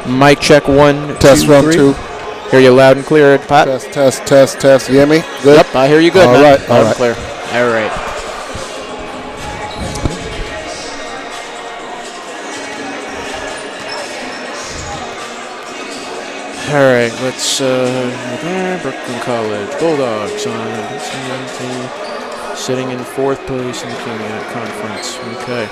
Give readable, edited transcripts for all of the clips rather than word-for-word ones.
Mic check 1, Test 2, run 3. 2. Hear you loud and clear, Pat. Test. You hear me? Good? Yep, I hear you good. All man. right. Loud and clear. All right. All right, let's Brooklyn College Bulldogs on sitting in 4th place in the King Conference. Okay.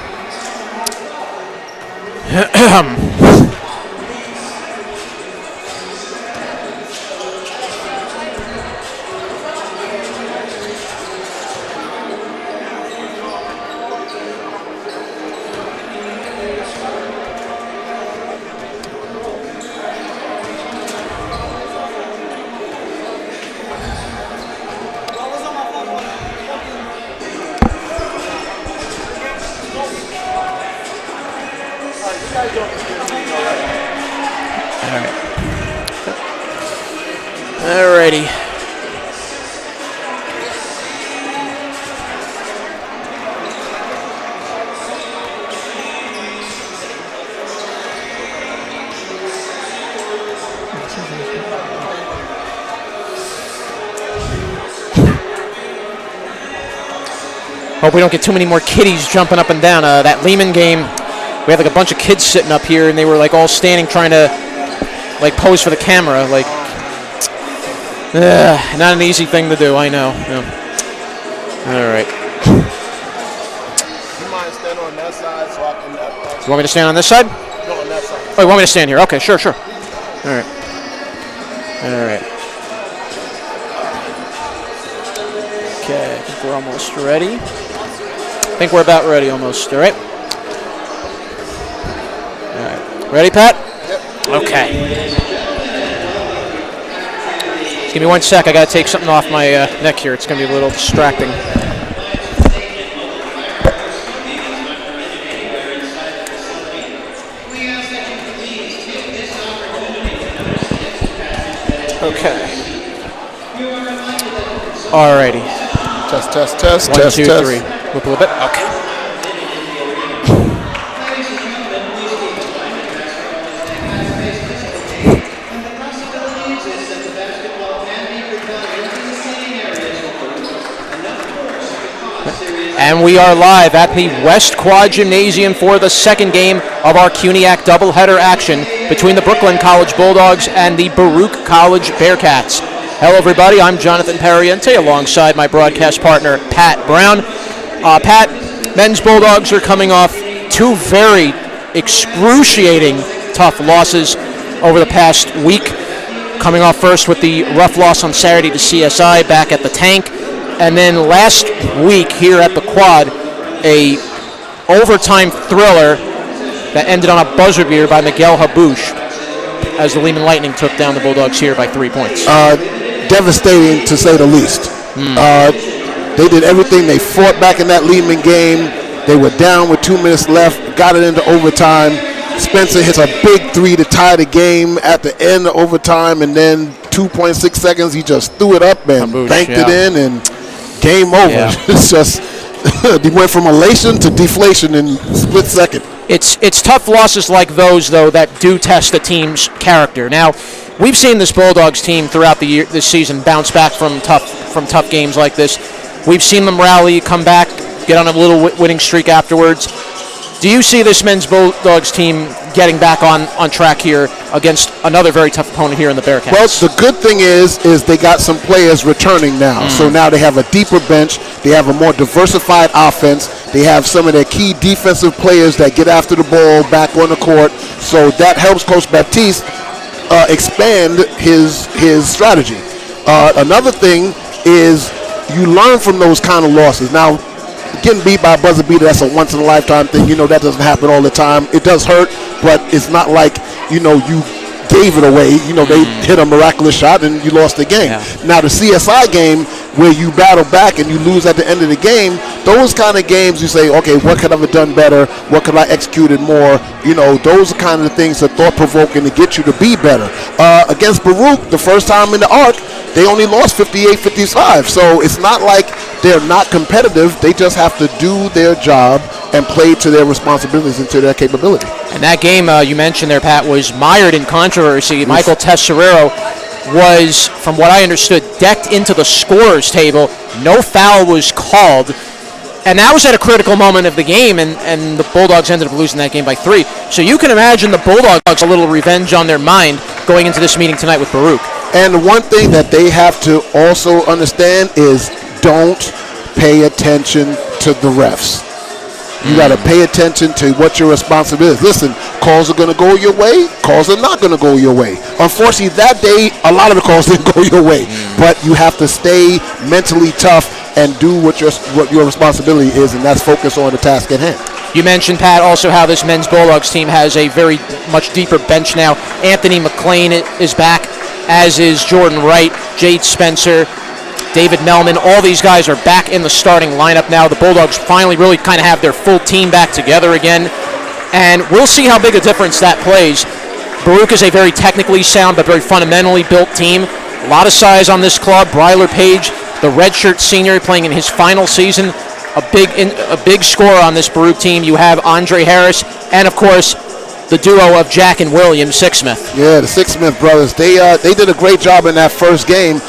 Alrighty. Hope we don't get too many more kiddies jumping up and down. That Lehman game, we had like a bunch of kids sitting up here, and they were like all standing trying to like pose for the camera. Like, not an easy thing to do, I know. Yeah. All right. You mind standing on that side so I can... You want me to stand on this side? No, on that side. Oh, you want me to stand here? Okay, sure. All right. Okay, I think we're almost ready. I think we're about ready almost, all right? All right. Ready, Pat? Yep. Okay. Just give me 1 sec. I got to take something off my neck here. It's going to be a little distracting. Okay. Alrighty. Test. 1, 2, 3. Whip a little bit. Okay. And we are live at the West Quad Gymnasium for the second game of our CUNYAC doubleheader action between the Brooklyn College Bulldogs and the Baruch College Bearcats. Hello, everybody. I'm Jonathan Perriente alongside my broadcast partner, Pat Brown. Pat, men's Bulldogs are coming off 2 very excruciating tough losses over the past week. Coming off first with the rough loss on Saturday to CSI back at the Tank. And then last week here at the Quad, a overtime thriller that ended on a buzzer beater by Miguel Habouche as the Lehman Lightning took down the Bulldogs here by 3 points. Devastating to say the least. They did everything. They fought back in that Lehman game. They were down with 2 minutes left, got it into overtime. Spencer hits a big 3 to tie the game at the end of overtime, and then 2.6 seconds, he just threw it up and banked it in, and game over. Yeah. It's just, he went from elation to deflation in a split second. It's tough losses like those, though, that do test the team's character. Now, we've seen this Bulldogs team throughout the year, this season, bounce back from tough games like this. We've seen them rally, come back, get on a little winning streak afterwards. Do you see this men's Bulldogs team getting back on track here against another very tough opponent here in the Bearcats? Well, the good thing is they got some players returning now. So now they have a deeper bench. They have a more diversified offense. They have some of their key defensive players that get after the ball back on the court. So that helps Coach Baptiste expand his strategy. Another thing is you learn from those kind of losses. Now, getting beat by a buzzer beater, that's a once-in-a-lifetime thing. You know, that doesn't happen all the time. It does hurt, but it's not like, you gave it away. They hit a miraculous shot and you lost the game. Yeah. Now, the CSI game where you battle back and you lose at the end of the game, those kind of games you say, okay, what could I have done better? What could I executed more? Those are kind of the things that thought-provoking to get you to be better. Against Baruch, the first time in the arc, they only lost 58-55. So it's not like they're not competitive. They just have to do their job and played to their responsibilities and to their capability. And that game you mentioned there, Pat, was mired in controversy. Yes. Michael Tesserero was, from what I understood, decked into the scorer's table. No foul was called. And that was at a critical moment of the game, and the Bulldogs ended up losing that game by 3. So you can imagine the Bulldogs a little revenge on their mind going into this meeting tonight with Baruch. And the one thing that they have to also understand is don't pay attention to the refs. You got to pay attention to what your responsibility is. Listen, calls are going to go your way. Calls are not going to go your way. Unfortunately, that day, a lot of the calls didn't go your way. But you have to stay mentally tough and do what your responsibility is, and that's focus on the task at hand. You mentioned, Pat, also how this men's Bulldogs team has a very much deeper bench now. Anthony McLean is back, as is Jordan Wright, Jade Spencer, David Melman. All these guys are back in the starting lineup now. The Bulldogs finally really kind of have their full team back together again. And we'll see how big a difference that plays. Baruch is a very technically sound but very fundamentally built team. A lot of size on this club. Bryler Page, the redshirt senior, playing in his final season. A big scorer on this Baruch team. You have Andre Harris and, of course, the duo of Jack and William Sixsmith. Yeah, the Sixsmith brothers. They did a great job in that first game.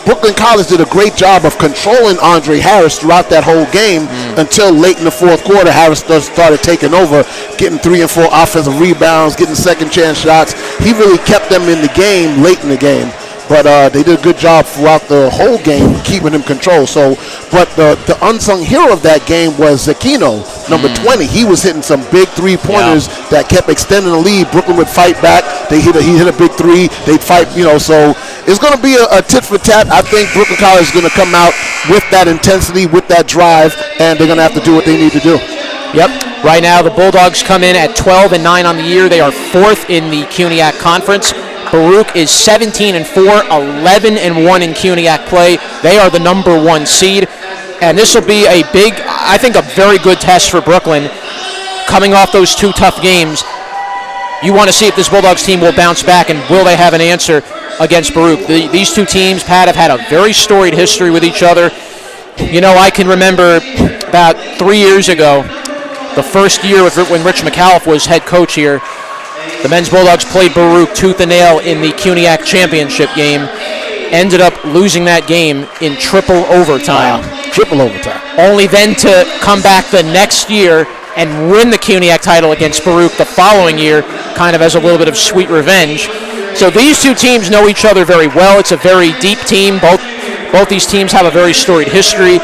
Brooklyn College did a great job of controlling Andre Harris throughout that whole game until late in the fourth quarter. Harris started taking over, getting 3 and 4 offensive rebounds, getting second chance shots. He really kept them in the game late in the game. But they did a good job throughout the whole game keeping him control. But the unsung hero of that game was Zakino, number 20. He was hitting some big three-pointers that kept extending the lead. Brooklyn would fight back. He hit a big three. They'd fight, so it's going to be a tit for tat. I think Brooklyn College is going to come out with that intensity, with that drive, and they're going to have to do what they need to do. Yep. Right now, the Bulldogs come in at 12-9 on the year. They are 4th in the CUNYAC Conference. Baruch is 17-4, 11-1 in CUNYAC play. They are the number 1 seed. And this will be I think a very good test for Brooklyn. Coming off those 2 tough games, you want to see if this Bulldogs team will bounce back and will they have an answer against Baruch. These 2 teams, Pat, have had a very storied history with each other. I can remember about 3 years ago, the first year when Rich McAuliffe was head coach here, the men's Bulldogs played Baruch tooth and nail in the CUNYAC championship game. Ended up losing that game in triple overtime. Wow. Triple overtime. Only then to come back the next year and win the CUNYAC title against Baruch the following year, kind of as a little bit of sweet revenge. So these 2 teams know each other very well. It's a very deep team. Both these teams have a very storied history.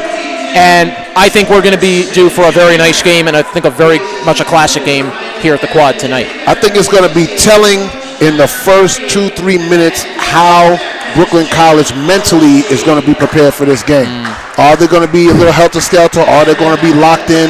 And I think we're going to be due for a very nice game, and I think a very much a classic game here at the Quad tonight. I think it's going to be telling in the first 2-3 minutes how Brooklyn College mentally is going to be prepared for this game. Are they going to be a little helter-skelter? Are they going to be locked in?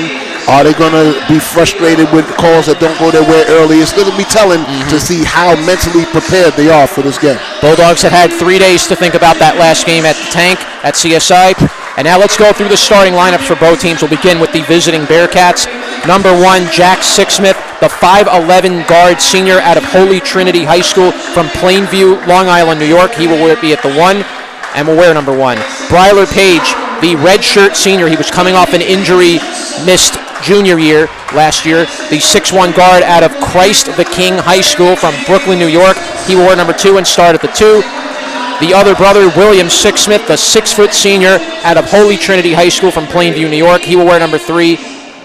Are they going to be frustrated with calls that don't go their way early? It's going to be telling to see how mentally prepared they are for this game. Bulldogs have had 3 days to think about that last game at the Tank at CSI. And now let's go through the starting lineups for both teams. We'll begin with the visiting Bearcats. Number 1, Jack Sixsmith, the 5'11" guard senior out of Holy Trinity High School from Plainview, Long Island, New York. He will be at the 1 and will wear number 1. Bryler Page, the redshirt senior. He was coming off an injury, missed junior year last year. The 6'1" guard out of Christ the King High School from Brooklyn, New York. He will wear number 2 and start at the 2. The other brother, William Sixsmith, the 6' senior out of Holy Trinity High School from Plainview, New York. He will wear number 3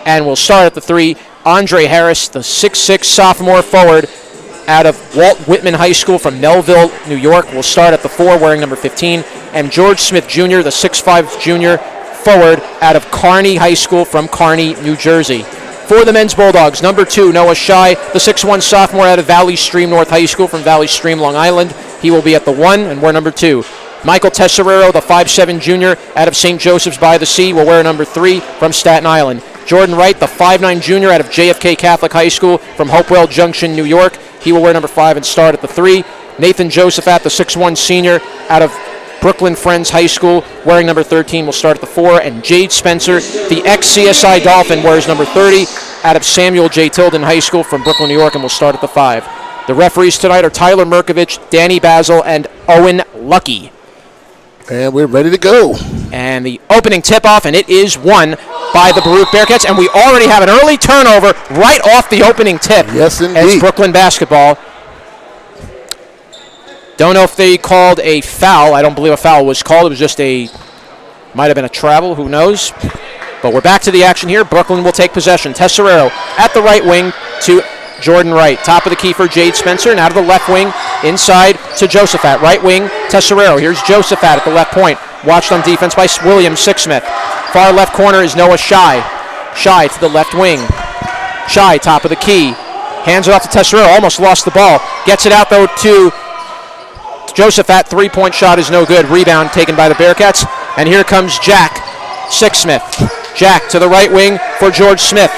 and will start at the 3. Andre Harris, the 6'6" sophomore forward out of Walt Whitman High School from Melville, New York, will start at the 4 wearing number 15. And George Smith Jr., the 6'5" junior forward out of Kearney High School from Kearney, New Jersey. For the men's Bulldogs, number 2, Noah Shai, the 6'1" sophomore out of Valley Stream North High School from Valley Stream, Long Island. He will be at the 1 and wear number 2. Michael Tesserero, the 5'7" junior out of St. Joseph's by the Sea, will wear number 3 from Staten Island. Jordan Wright, the 5'9" junior out of JFK Catholic High School from Hopewell Junction, New York. He will wear number 5 and start at the 3. Nathan Josephat, the 6'1" senior out of Brooklyn Friends High School, wearing number 13, will start at the 4. And Jade Spencer, the ex-CSI Dolphin, wears number 30 out of Samuel J. Tilden High School from Brooklyn, New York, and will start at the 5. The referees tonight are Tyler Merkovich, Danny Basil, and Owen Lucky. And we're ready to go. And the opening tip-off, and it is won by the Baruch Bearcats. And we already have an early turnover right off the opening tip. Yes, indeed. As Brooklyn basketball. Don't know if they called a foul. I don't believe a foul was called. It was just might have been a travel. Who knows? But we're back to the action here. Brooklyn will take possession. Tesserero at the right wing to Jordan Wright. Top of the key for Jade Spencer. Now to the left wing, inside to Josephat. Right wing, Tesserero. Here's Josephat at the left point. Watched on defense by William Sixsmith. Far left corner is Noah Shy. Shy to the left wing. Shy, top of the key. Hands it off to Tesserero. Almost lost the ball. Gets it out, though, to Josephat. Three-point shot is no good. Rebound taken by the Bearcats. And here comes Jack Sixsmith. Jack to the right wing for George Smith.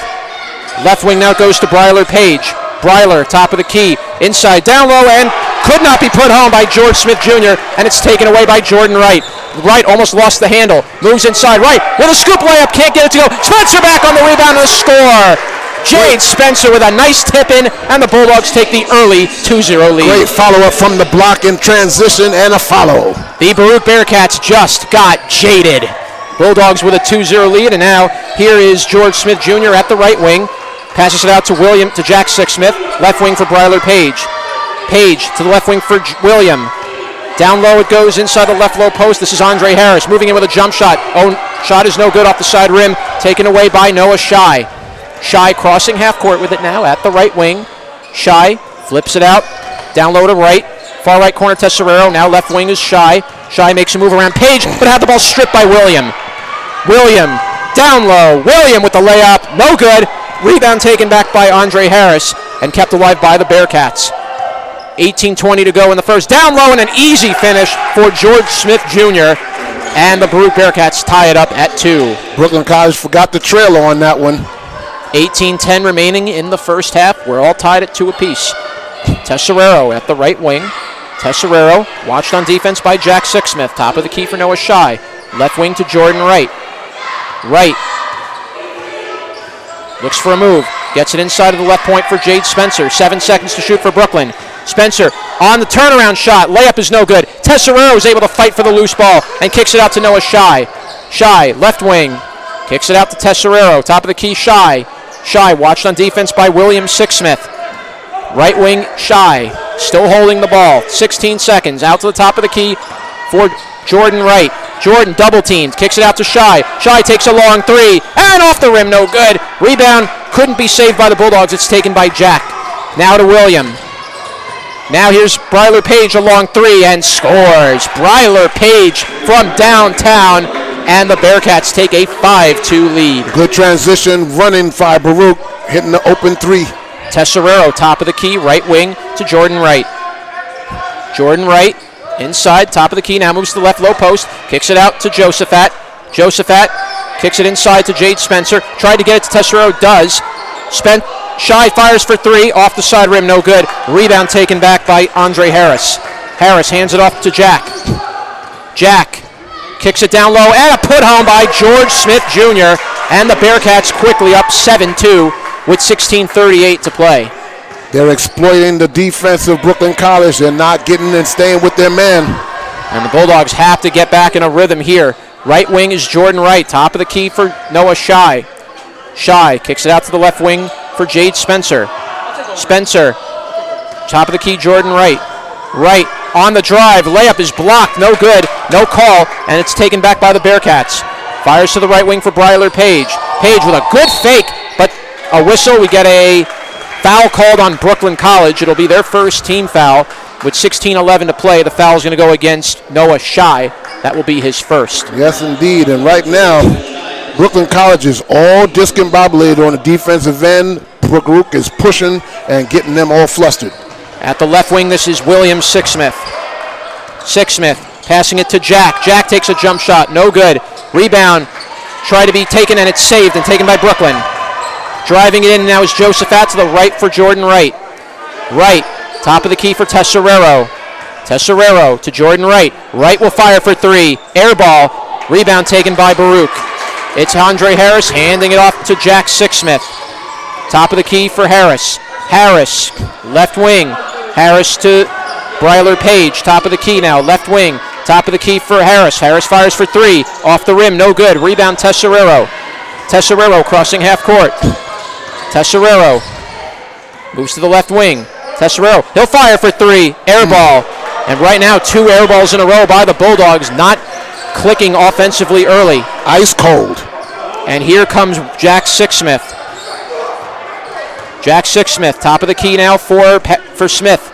Left wing now goes to Bryler Page. Bryler, top of the key. Inside, down low, and could not be put home by George Smith Jr., and it's taken away by Jordan Wright. Wright almost lost the handle. Moves inside. Wright with a scoop layup. Can't get it to go. Spencer back on the rebound and the score. Jade Spencer with a nice tip in, and the Bulldogs take the early 2-0 lead. Great follow-up from the block in transition and a follow. The Baruch Bearcats just got jaded. Bulldogs with a 2-0 lead, and now here is George Smith Jr. at the right wing. Passes it out to Jack Sixsmith. Left wing for Bryler Page. Page to the left wing for William. Down low it goes inside the left low post. This is Andre Harris moving in with a jump shot. Oh, shot is no good off the side rim. Taken away by Noah Shy. Shy crossing half court with it now at the right wing. Shy flips it out. Down low to right. Far right corner Tesserero. Now left wing is Shy. Shy makes a move around Page, but had the ball stripped by William. William down low. William with the layup. No good. Rebound taken back by Andre Harris and kept alive by the Bearcats. 18:20 to go in the first. Down low and an easy finish for George Smith Jr. And the Baruch Bearcats tie it up at 2. Brooklyn College forgot the trailer on that one. 18:10 remaining in the first half. We're all tied at 2 apiece. Tesserero at the right wing. Tesserero watched on defense by Jack Sixsmith. Top of the key for Noah Shy. Left wing to Jordan Wright. Wright looks for a move. Gets it inside of the left point for Jade Spencer. 7 seconds to shoot for Brooklyn. Spencer on the turnaround shot. Layup is no good. Tesserero is able to fight for the loose ball and kicks it out to Noah Shy. Shy, left wing. Kicks it out to Tesserero. Top of the key, Shy. Shy watched on defense by William Sixsmith. Right wing, Shy. Still holding the ball. 16 seconds. Out to the top of the key for Jordan Wright. Jordan double teamed. Kicks it out to Shy. Shy takes a long three. And off the rim, no good. Rebound couldn't be saved by the Bulldogs. It's taken by Jack. Now to William. Now here's Bryler Page, a long three, and scores. Bryler Page from downtown, and the Bearcats take a 5-2 lead. Good transition, running by Baruch, hitting the open three. Tesserero, top of the key, right wing to Jordan Wright. Jordan Wright, inside, top of the key, now moves to the left low post, kicks it out to Josephat. Josephat kicks it inside to Jade Spencer. Tried to get it to Tesserero, does. Shy fires for three, off the side rim, no good. Rebound taken back by Andre Harris. Harris hands it off to Jack. Jack kicks it down low, and a put home by George Smith Jr. And the Bearcats quickly up 7-2 with 16:38 to play. They're exploiting the defense of Brooklyn College. They're not getting and staying with their man. And the Bulldogs have to get back in a rhythm here. Right wing is Jordan Wright, top of the key for Noah Shy. Shy kicks it out to the left wing for Jade Spencer. Spencer, top of the key, Jordan Wright. Wright on the drive, layup is blocked, no good, no call, and it's taken back by the Bearcats. Fires to the right wing for Bryler Page. Page with a good fake, but a whistle. We get a foul called on Brooklyn College. It'll be their first team foul with 16:11 to play. The foul is going to go against Noah Shy. That will be his first. Yes, indeed, and right now, Brooklyn College is all discombobulated on the defensive end. Baruch is pushing and getting them all flustered. At the left wing, this is William Sixsmith. Sixsmith passing it to Jack. Jack takes a jump shot, no good. Rebound, try to be taken, and it's saved and taken by Brooklyn. Driving it in now is Josephat to the right for Jordan Wright. Wright, top of the key for Tesserero. Tesserero to Jordan Wright. Wright will fire for three. Air ball. Rebound taken by Baruch. It's Andre Harris handing it off to Jack Sixsmith. Top of the key for Harris. Harris, left wing. Harris to Bryler Page. Top of the key now, left wing. Top of the key for Harris. Harris fires for three. Off the rim, no good. Rebound, Tesserero. Tesserero crossing half court. Tesserero moves to the left wing. Tesserero, he'll fire for three. Air ball. And right now, 2 air balls in a row by the Bulldogs, not clicking offensively early. Ice cold. And here comes Jack Sixsmith. Jack Sixsmith, top of the key now for Smith.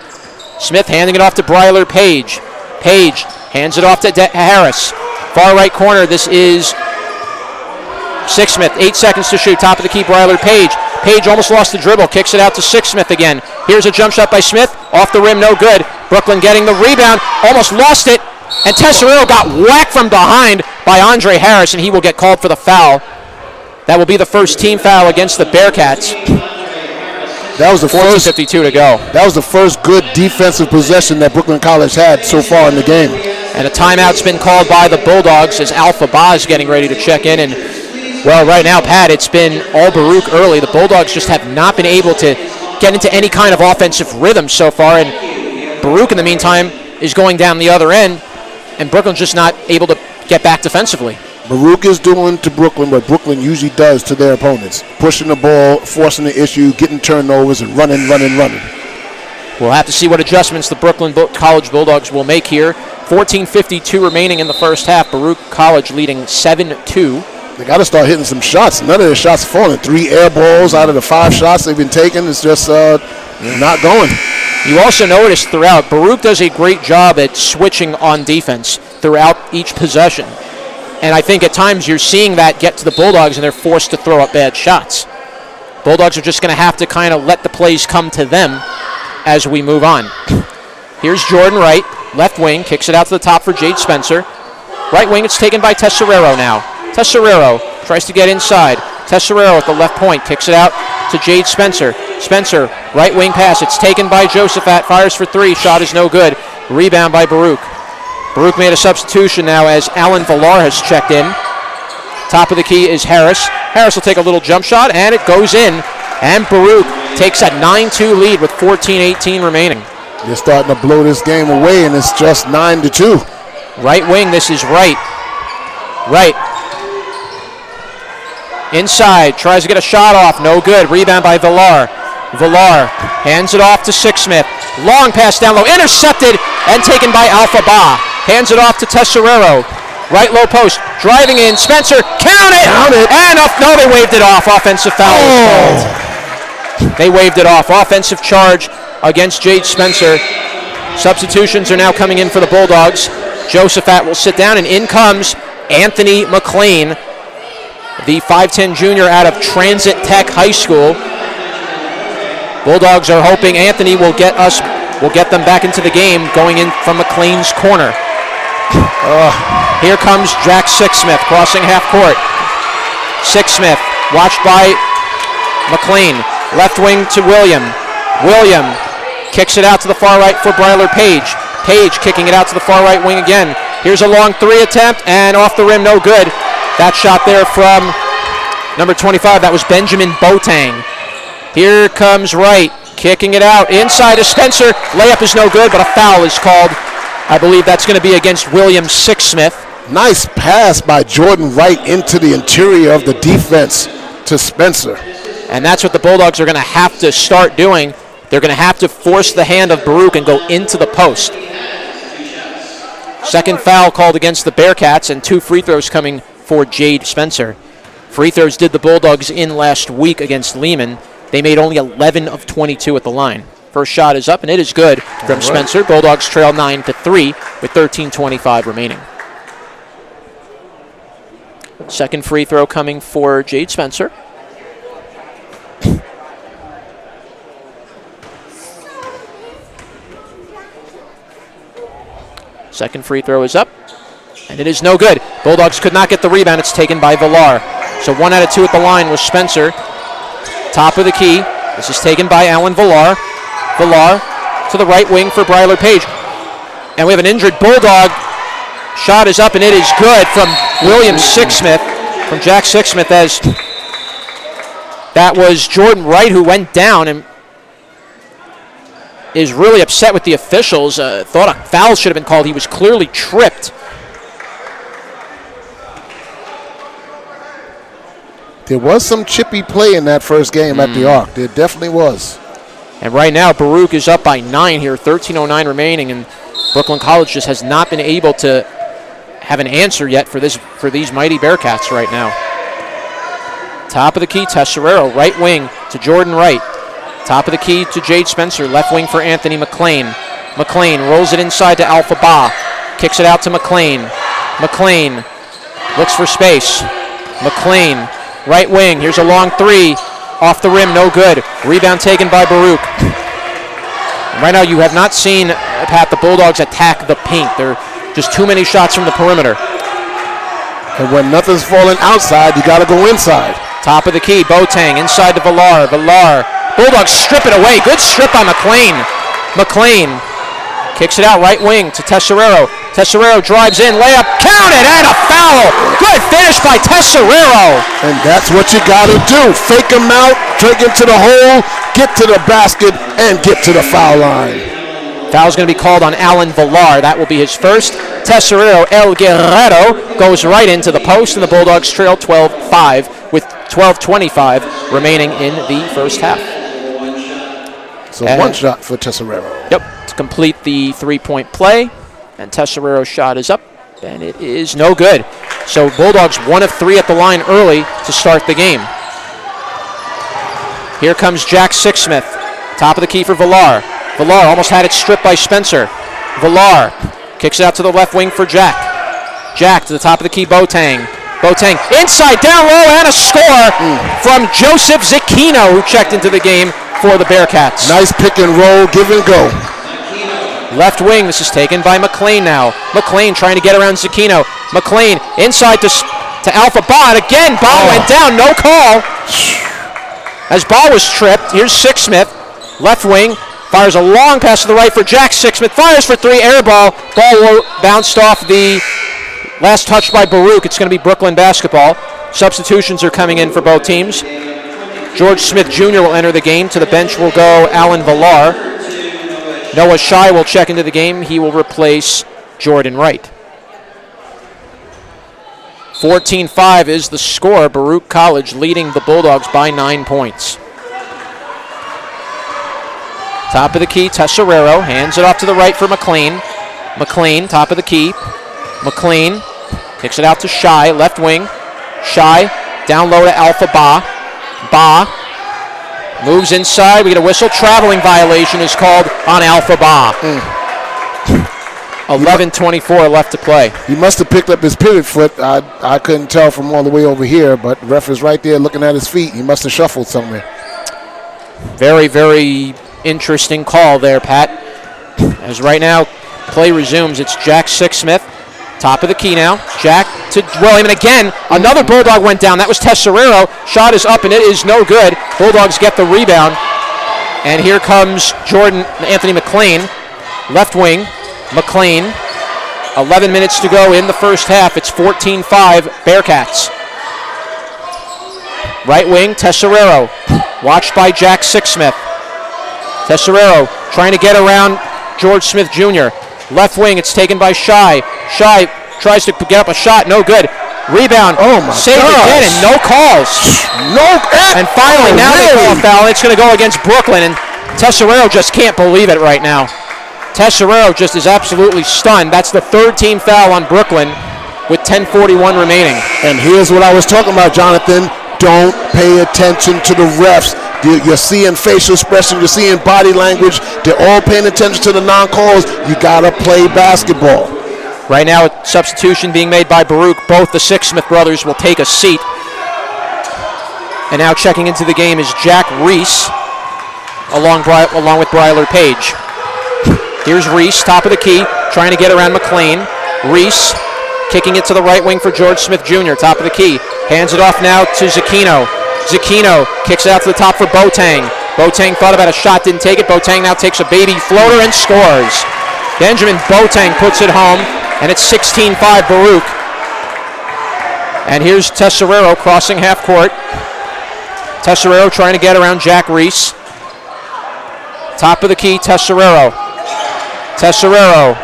Smith handing it off to Bryler Page. Page hands it off to Harris. Far right corner, this is Sixsmith. 8 seconds to shoot, top of the key, Bryler Page. Page almost lost the dribble, kicks it out to Sixsmith again. Here's a jump shot by Smith, off the rim, no good. Brooklyn getting the rebound, almost lost it, and Tesserero got whacked from behind by Andre Harris, and he will get called for the foul. That will be the first team foul against the Bearcats. That was the 4:52 to go. That was the first good defensive possession that Brooklyn College had so far in the game. And a timeout's been called by the Bulldogs as Alpha Ba is getting ready to check in. And, well, right now, Pat, it's been all Baruch early. The Bulldogs just have not been able to get into any kind of offensive rhythm so far. And Baruch, in the meantime, is going down the other end, and Brooklyn's just not able to get back defensively. Baruch is doing to Brooklyn what Brooklyn usually does to their opponents. Pushing the ball, forcing the issue, getting turnovers, and running. We'll have to see what adjustments the Brooklyn College Bulldogs will make here. 14:52 remaining in the first half. Baruch College leading 7-2. They got to start hitting some shots. None of their shots are falling. 3 air balls out of the 5 shots they've been taking. It's just not going. You also notice throughout, Baruch does a great job at switching on defense throughout each possession. And I think at times you're seeing that get to the Bulldogs and they're forced to throw up bad shots. Bulldogs are just going to have to kind of let the plays come to them as we move on. Here's Jordan Wright, left wing, kicks it out to the top for Jade Spencer. Right wing, it's taken by Tesserero now. Tesserero tries to get inside. Tesserero at the left point, kicks it out to Jade Spencer. Spencer, right wing pass, it's taken by Josephat, fires for 3, shot is no good. Rebound by Baruch. Baruch made a substitution now as Alan Villar has checked in. Top of the key is Harris. Harris will take a little jump shot, and it goes in. And Baruch takes a 9-2 lead with 14:18 remaining. They're starting to blow this game away, and it's just 9-2. Right wing, this is Wright. Wright. Inside, tries to get a shot off, no good. Rebound by Villar. Villar hands it off to Sixsmith. Long pass down low, intercepted and taken by Alpha Ba. Hands it off to Tesserero. Right low post, driving in, Spencer, count it! And off, no, they waved it off. Offensive foul was called. They waved it off. Offensive charge against Jade Spencer. Substitutions are now coming in for the Bulldogs. Josephat will sit down, and in comes Anthony McLean, the 5'10 junior out of Transit Tech High School. Bulldogs are hoping Anthony will get them back into the game going in from McLean's corner. Here comes Jack Sixsmith crossing half court. Sixsmith watched by McLean. Left wing to William. William kicks it out to the far right for Bryler Page. Page kicking it out to the far right wing again. Here's a long 3 attempt, and off the rim, no good. That shot there from number 25, that was Benjamin Boateng. Here comes Wright, kicking it out inside to Spencer. Layup is no good, but a foul is called. I believe that's going to be against William Sixsmith. Nice pass by Jordan Wright into the interior of the defense to Spencer. And that's what the Bulldogs are going to have to start doing. They're going to have to force the hand of Baruch and go into the post. Second foul called against the Bearcats, and 2 free throws coming for Jade Spencer. Free throws did the Bulldogs in last week against Lehman. They made only 11 of 22 at the line. First shot is up, and it is good from Spencer. Bulldogs trail 9-3 with 13:25 remaining. Second free throw coming for Jade Spencer. Second free throw is up, and it is no good. Bulldogs could not get the rebound. It's taken by Villar. So 1 out of 2 at the line was Spencer. Top of the key. This is taken by Alan Villar. Villar to the right wing for Bryler Page. And we have an injured Bulldog. Shot is up, and it is good from William Sixsmith, from Jack Sixsmith, as that was Jordan Wright who went down. And is really upset with the officials. Thought a foul should have been called. He was clearly tripped. There was some chippy play in that first game at the Arc. There definitely was. And right now, Baruch is up by 9 here, 13:09 remaining, and Brooklyn College just has not been able to have an answer yet for these mighty Bearcats right now. Top of the key, Tesserero, right wing to Jordan Wright. Top of the key to Jade Spencer, left wing for Anthony McLean. McLean rolls it inside to Alpha Ba, kicks it out to McLean. McLean looks for space. McLean, right wing, here's a long three, off the rim, no good. Rebound taken by Baruch. Right now you have not seen, Pat, the Bulldogs attack the paint. There are just too many shots from the perimeter. And when nothing's falling outside, you got to go inside. Top of the key, Boateng inside to Villar. Villar, Bulldogs strip it away. Good strip by McLean. McLean kicks it out right wing to Tesserero. Tesserero drives in, layup, counted, and a foul. Good finish by Tesserero. And that's what you got to do. Fake them out, drink into the hole, get to the basket, and get to the foul line. Foul's going to be called on Alan Villar. That will be his first. Tesserero El Guerrero goes right into the post, and the Bulldogs trail 12-5 with 12:25 remaining in the first half. So one shot for Tesserero. Yep, to complete the three-point play. And Tesserero's shot is up, and it is no good. So Bulldogs 1 of 3 at the line early to start the game. Here comes Jack Sixsmith. Top of the key for Villar. Villar almost had it stripped by Spencer. Villar kicks it out to the left wing for Jack. Jack to the top of the key, Boateng. Boateng inside, down low, and a score from Joseph Zecchino, who checked into the game for the Bearcats. Nice pick and roll, give and go. Left wing, this is taken by McLean now. McLean trying to get around Zecchino. McLean inside to Alpha Ba, and again, Ba went down, no call. As Ba was tripped, here's Sixsmith. Left wing, fires a long pass to the right for Jack Sixsmith. Fires for three, air ball. Ball bounced off the last touch by Baruch. It's going to be Brooklyn basketball. Substitutions are coming in for both teams. George Smith Jr. will enter the game. To the bench will go Alan Villar. Noah Shai will check into the game. He will replace Jordan Wright. 14-5 is the score. Baruch College leading the Bulldogs by 9 points. Top of the key, Tesserero hands it off to the right for McLean. McLean, top of the key. McLean kicks it out to Shai, left wing. Shai down low to Alpha Ba. Ba moves inside. We get a whistle. Traveling violation is called on Alpha Ba. 11:24 left to play. He must have picked up his pivot foot. I couldn't tell from all the way over here, but the ref is right there looking at his feet. He must have shuffled somewhere. Very, very interesting call there, Pat. As right now, play resumes. It's Jack Sixsmith. Top of the key now. Jack to William, and again, another Bulldog went down. That was Tesserero. Shot is up, and it is no good. Bulldogs get the rebound. And here comes Anthony McLean, left wing. McLean, 11 minutes to go in the first half. It's 14-5 Bearcats. Right wing, Tesserero, watched by Jack Sixsmith. Tesserero trying to get around George Smith Jr. Left wing, it's taken by Shai. Shai tries to get up a shot, no good. Rebound, saved again, and no calls. And finally, now they call a foul. It's going to go against Brooklyn, and Tesserero just can't believe it right now. Tesserero just is absolutely stunned. That's the third team foul on Brooklyn with 10:41 remaining. And here's what I was talking about, Jonathan. Don't pay attention to the refs. You're seeing facial expression, you're seeing body language. They're all paying attention to the non-calls. You gotta play basketball. Right now, a substitution being made by Baruch. Both the Sixsmith brothers will take a seat. And now checking into the game is Jack Reese, along with Bryler Page. Here's Reese, top of the key, trying to get around McLean. Reese kicking it to the right wing for George Smith Jr., top of the key. Hands it off now to Zecchino. Zecchino kicks it out to the top for Boateng. Boateng thought about a shot, didn't take it. Boateng now takes a baby floater and scores. Benjamin Boateng puts it home, and it's 16-5 Baruch. And here's Tesserero crossing half court. Tesserero trying to get around Jack Reese. Top of the key, Tesserero. Tesserero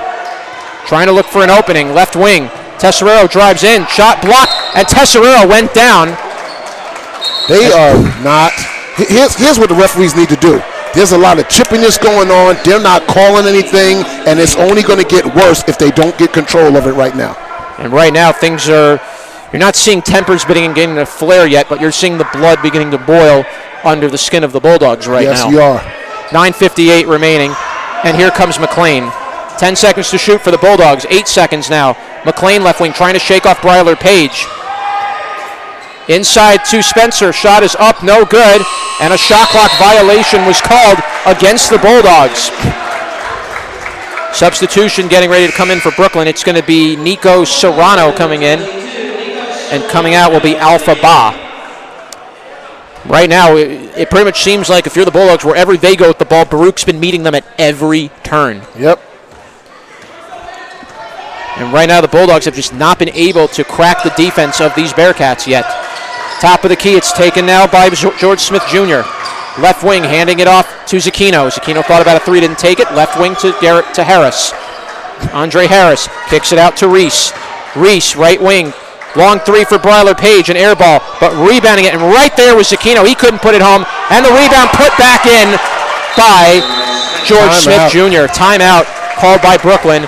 trying to look for an opening. Left wing. Tesserero drives in. Shot blocked. And Tesserero went down. They are not. Here's what the referees need to do. There's a lot of chippiness going on. They're not calling anything. And it's only going to get worse if they don't get control of it right now. And right now, things are. You're not seeing tempers beginning to flare yet, but you're seeing the blood beginning to boil under the skin of the Bulldogs right now. Yes, you are. 9:58 remaining, and here comes McLean. 10 seconds to shoot for the Bulldogs. 8 seconds now. McLean left wing trying to shake off Bryler Page. Inside to Spencer. Shot is up, no good, and a shot clock violation was called against the Bulldogs. Substitution getting ready to come in for Brooklyn. It's going to be Nico Serrano coming in, and coming out will be Alpha Ba. Right now, it pretty much seems like if you're the Bulldogs, wherever they go with the ball, Baruch's been meeting them at every turn. Yep. And right now, the Bulldogs have just not been able to crack the defense of these Bearcats yet. Top of the key, it's taken now by George Smith Jr. Left wing, handing it off to Zucchino. Zucchino thought about a three, didn't take it. Left wing to Harris. Andre Harris kicks it out to Reese. Reese, right wing. Long three for Bryler Page, an air ball, but rebounding it, and right there was Zucchino. He couldn't put it home, and the rebound put back in by George Smith Jr. Timeout called by Brooklyn,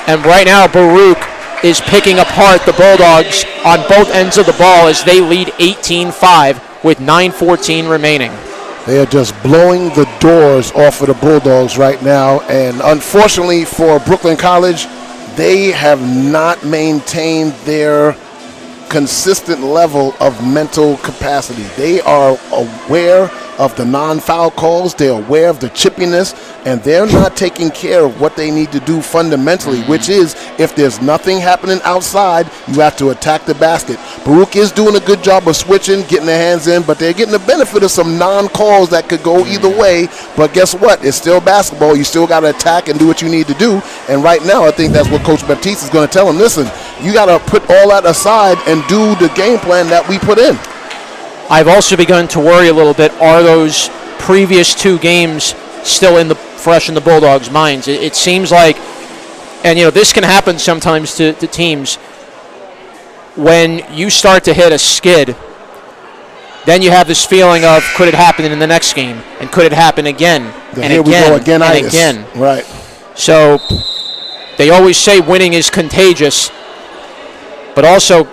and right now Baruch is picking apart the Bulldogs on both ends of the ball as they lead 18-5 with 9:14 remaining. They are just blowing the doors off of the Bulldogs right now, and unfortunately for Brooklyn College, they have not maintained their consistent level of mental capacity. They are aware of the non-foul calls, they're aware of the chippiness, and they're not taking care of what they need to do fundamentally, which is if there's nothing happening outside, you have to attack the basket. Baruch is doing a good job of switching, getting their hands in, but they're getting the benefit of some non-calls that could go either way. But guess what? It's still basketball. You still got to attack and do what you need to do. And right now, I think that's what Coach Baptiste is going to tell them. Listen, you got to put all that aside and do the game plan that we put in. I've also begun to worry a little bit. Are those previous two games still fresh in the Bulldogs' minds? It seems like, and this can happen sometimes to teams, when you start to hit a skid, then you have this feeling of could it happen in the next game, and could it happen again, and again, and again. Right. So they always say winning is contagious, but also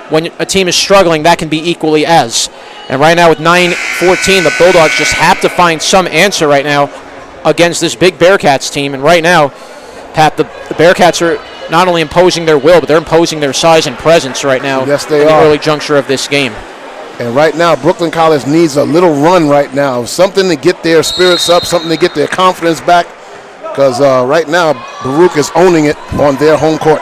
when a team is struggling, that can be equally as. And right now with 9:14, the Bulldogs just have to find some answer right now against this big Bearcats team. And right now, Pat, the Bearcats are not only imposing their will, but they're imposing their size and presence right now. Yes, they in are. the early juncture of this game. And right now, Brooklyn College needs a little run right now, something to get their spirits up, something to get their confidence back, because right now, Baruch is owning it on their home court.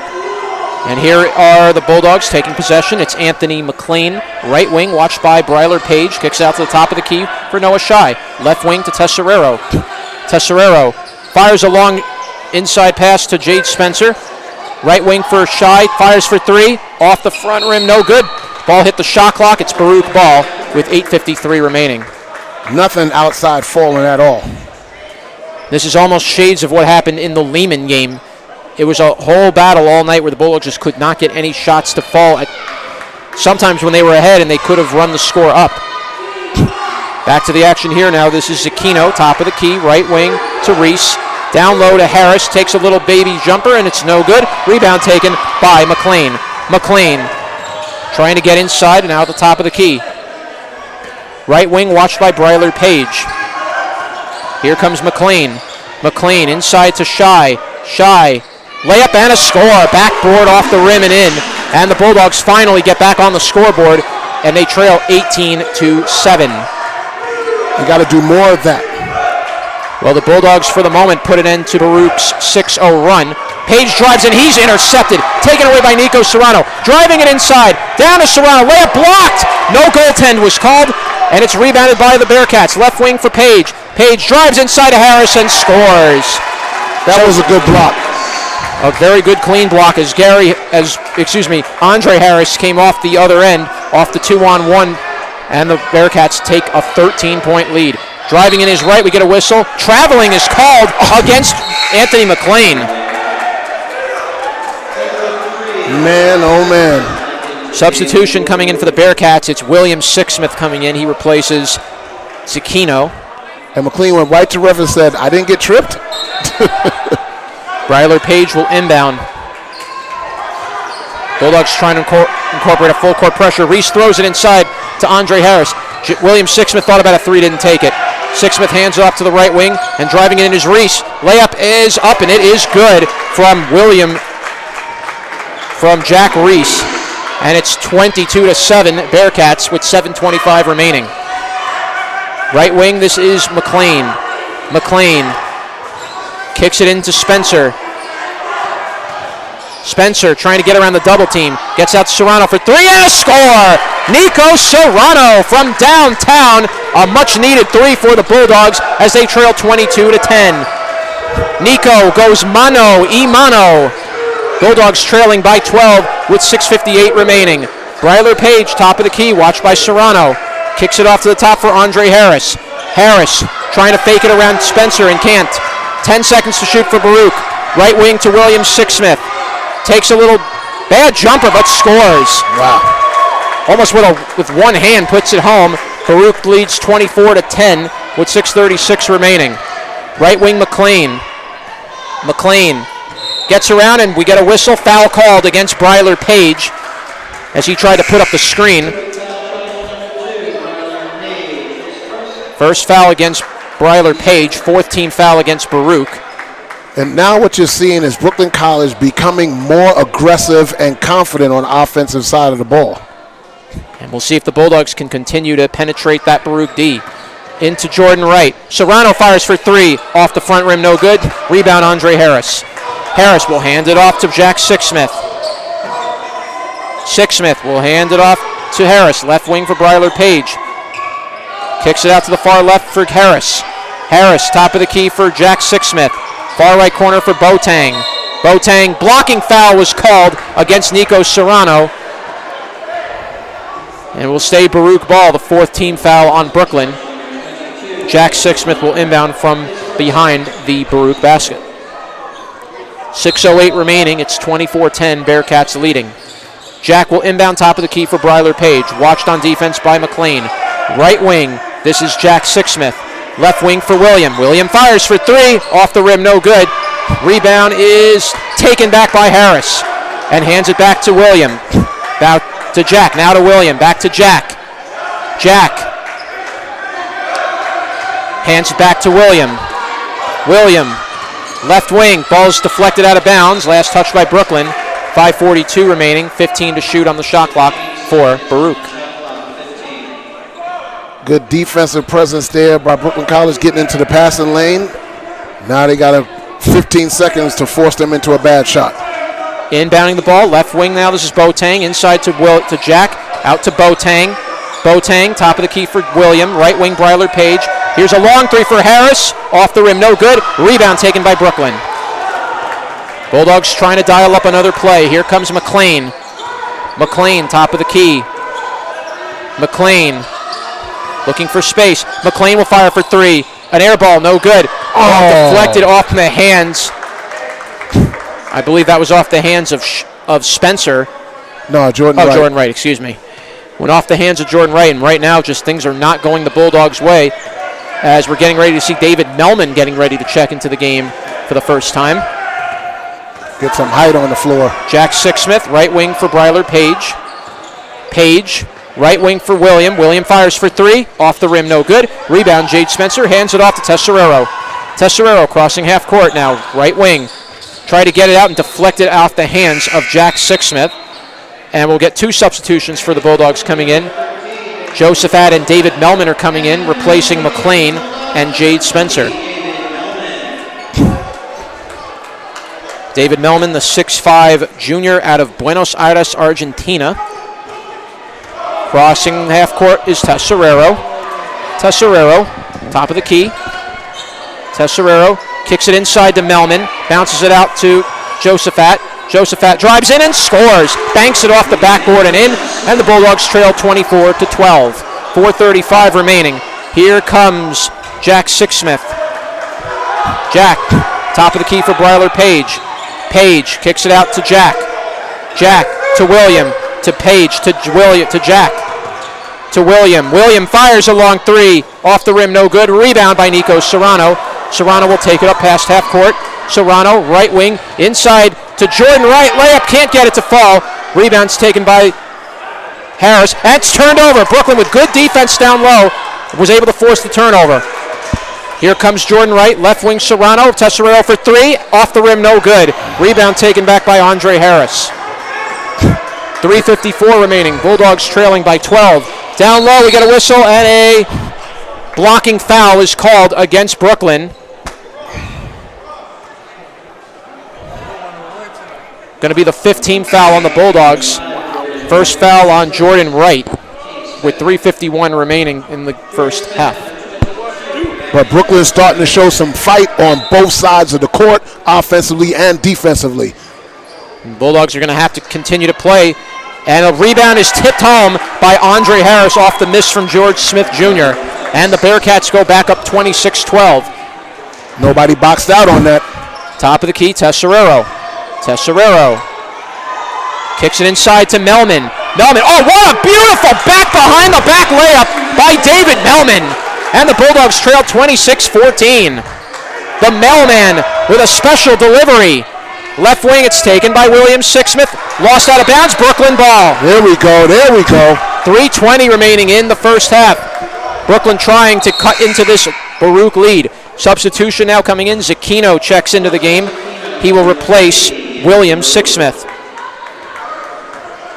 And here are the Bulldogs taking possession. It's Anthony McLean, right wing, watched by Bryler Page. Kicks out to the top of the key for Noah Shai. Left wing to Tesserero. Tesserero fires a long inside pass to Jade Spencer. Right wing for Shai, fires for three. Off the front rim, no good. Ball hit the shot clock. It's Baruch ball with 8:53 remaining. Nothing outside falling at all. This is almost shades of what happened in the Lehman game. It was a whole battle all night where the Bulldogs just could not get any shots to fall at sometimes when they were ahead, and they could have run the score up. Back to the action here now. This is Zucchino, top of the key, right wing to Reese. Down low to Harris, takes a little baby jumper, and it's no good. Rebound taken by McLean. McLean trying to get inside and out the top of the key. Right wing watched by Bryler Page. Here comes McLean. McLean inside to Shai. Shai. Layup and a score. Backboard off the rim and in. And the Bulldogs finally get back on the scoreboard, and they trail 18-7. You got to do more of that. Well, the Bulldogs, for the moment, put an end to Baruch's 6-0 run. Page drives and he's intercepted. Taken away by Nico Serrano. Driving it inside. Down to Serrano. Layup blocked. No goaltend was called, and it's rebounded by the Bearcats. Left wing for Page. Page drives inside to Harris and scores. That was a good block. A very good clean block as Andre Harris came off the other end, off the 2-on-1, and the Bearcats take a 13-point lead. Driving in his right, we get a whistle. Traveling is called against Anthony McLean. Man, oh man. Substitution coming in for the Bearcats. It's William Sixsmith coming in. He replaces Zucchino. And McLean went right to ref and said, I didn't get tripped. Bryler Page will inbound. Bulldogs trying to incorporate a full court pressure. Reese throws it inside to Andre Harris. William Sixsmith thought about a three, didn't take it. Sixsmith hands it off to the right wing, and driving it in is Reese. Layup is up, and it is good from Jack Reese. And it's 22-7 Bearcats with 7:25 remaining. Right wing, this is McLean. McLean kicks it into Spencer. Spencer trying to get around the double team. Gets out to Serrano for three and a score! Nico Serrano from downtown. A much-needed three for the Bulldogs as they trail 22-10. Nico goes mano. Bulldogs trailing by 12 with 6:58 remaining. Bryler Page, top of the key, watched by Serrano. Kicks it off to the top for Andre Harris. Harris trying to fake it around Spencer and can't. 10 seconds to shoot for Baruch. Right wing to William Sixsmith. Takes a little bad jumper, but scores. Wow. Almost with one hand puts it home. Baruch leads 24-10 with 6:36 remaining. Right wing McLean. McLean gets around and we get a whistle. Foul called against Bryler Page as he tried to put up the screen. First foul against Bryler Page, fourth team foul against Baruch. And now what you're seeing is Brooklyn College becoming more aggressive and confident on the offensive side of the ball. And we'll see if the Bulldogs can continue to penetrate that Baruch D. Into Jordan Wright. Serrano fires for three. Off the front rim, no good. Rebound, Andre Harris. Harris will hand it off to Jack Sixsmith. Sixsmith will hand it off to Harris. Left wing for Bryler Page. Kicks it out to the far left for Harris. Harris, top of the key for Jack Sixsmith. Far right corner for Boateng. Boateng, blocking foul was called against Nico Serrano. And will stay Baruch ball, the fourth team foul on Brooklyn. Jack Sixsmith will inbound from behind the Baruch basket. 6:08 remaining, it's 24-10, Bearcats leading. Jack will inbound top of the key for Bryler Page. Watched on defense by McLean. Right wing, this is Jack Sixsmith. Left wing for William. William fires for three. Off the rim, no good. Rebound is taken back by Harris. And hands it back to William. Back to Jack. Now to William. Back to Jack. Jack. Hands it back to William. William. Left wing. Ball's deflected out of bounds. Last touch by Brooklyn. 5:42 remaining. 15 to shoot on the shot clock for Baruch. Good defensive presence there by Brooklyn College getting into the passing lane. Now they got 15 seconds to force them into a bad shot. Inbounding the ball, left wing now, this is Boateng. Inside to Jack, out to Boateng. Boateng, top of the key for William. Right wing, Bryler Page. Here's a long three for Harris. Off the rim, no good. Rebound taken by Brooklyn. Bulldogs trying to dial up another play. Here comes McLean. McLean, top of the key. McLean. Looking for space. McLean will fire for three. An air ball, no good. Deflected off the hands. I believe that was off the hands of Spencer. No, Jordan Wright. Jordan Wright, excuse me. Went off the hands of Jordan Wright, and right now just things are not going the Bulldogs' way as we're getting ready to see David Melman getting ready to check into the game for the first time. Get some height on the floor. Jack Sixsmith, right wing for Bryler Page. Page. Right wing for William. William fires for three. Off the rim, no good. Rebound, Jade Spencer hands it off to Tesserero. Tesserero crossing half court now. Right wing. Try to get it out and deflect it off the hands of Jack Sixsmith. And we'll get two substitutions for the Bulldogs coming in. Josephat and David Melman are coming in, replacing McLean and Jade Spencer. David Melman, the 6'5 junior out of Buenos Aires, Argentina. Crossing half court is Tesserero. Tesserero, top of the key. Tesserero kicks it inside to Melman. Bounces it out to Josephat. Josephat drives in and scores. Banks it off the backboard and in. And the Bulldogs trail 24-12. 4:35 remaining. Here comes Jack Sixsmith. Jack, top of the key for Bryler Page. Page kicks it out to Jack. Jack to William, to Page, to William, to Jack. To William. William fires a long three. Off the rim, no good. Rebound by Nico Serrano. Serrano will take it up past half court. Serrano, right wing, inside to Jordan Wright. Layup, can't get it to fall. Rebound's taken by Harris. That's turned over. Brooklyn with good defense down low was able to force the turnover. Here comes Jordan Wright, left wing Serrano. Tesserero for three. Off the rim, no good. Rebound taken back by Andre Harris. 3:54 remaining. Bulldogs trailing by 12. Down low, we get a whistle, and a blocking foul is called against Brooklyn. Going to be the 15th foul on the Bulldogs. First foul on Jordan Wright with 3:51 remaining in the first half. But Brooklyn's starting to show some fight on both sides of the court, offensively and defensively. Bulldogs are going to have to continue to play. And a rebound is tipped home by Andre Harris off the miss from George Smith Jr. And the Bearcats go back up 26-12. Nobody boxed out on that. Top of the key, Tesserero. Tesserero kicks it inside to Melman. Melman, oh, what a beautiful back behind the back layup by David Melman. And the Bulldogs trail 26-14. The Melman with a special delivery. Left wing, it's taken by William Sixsmith. Lost out of bounds, Brooklyn ball. There we go, there we go. 3:20 remaining in the first half. Brooklyn trying to cut into this Baruch lead. Substitution now coming in. Zucchino checks into the game. He will replace William Sixsmith.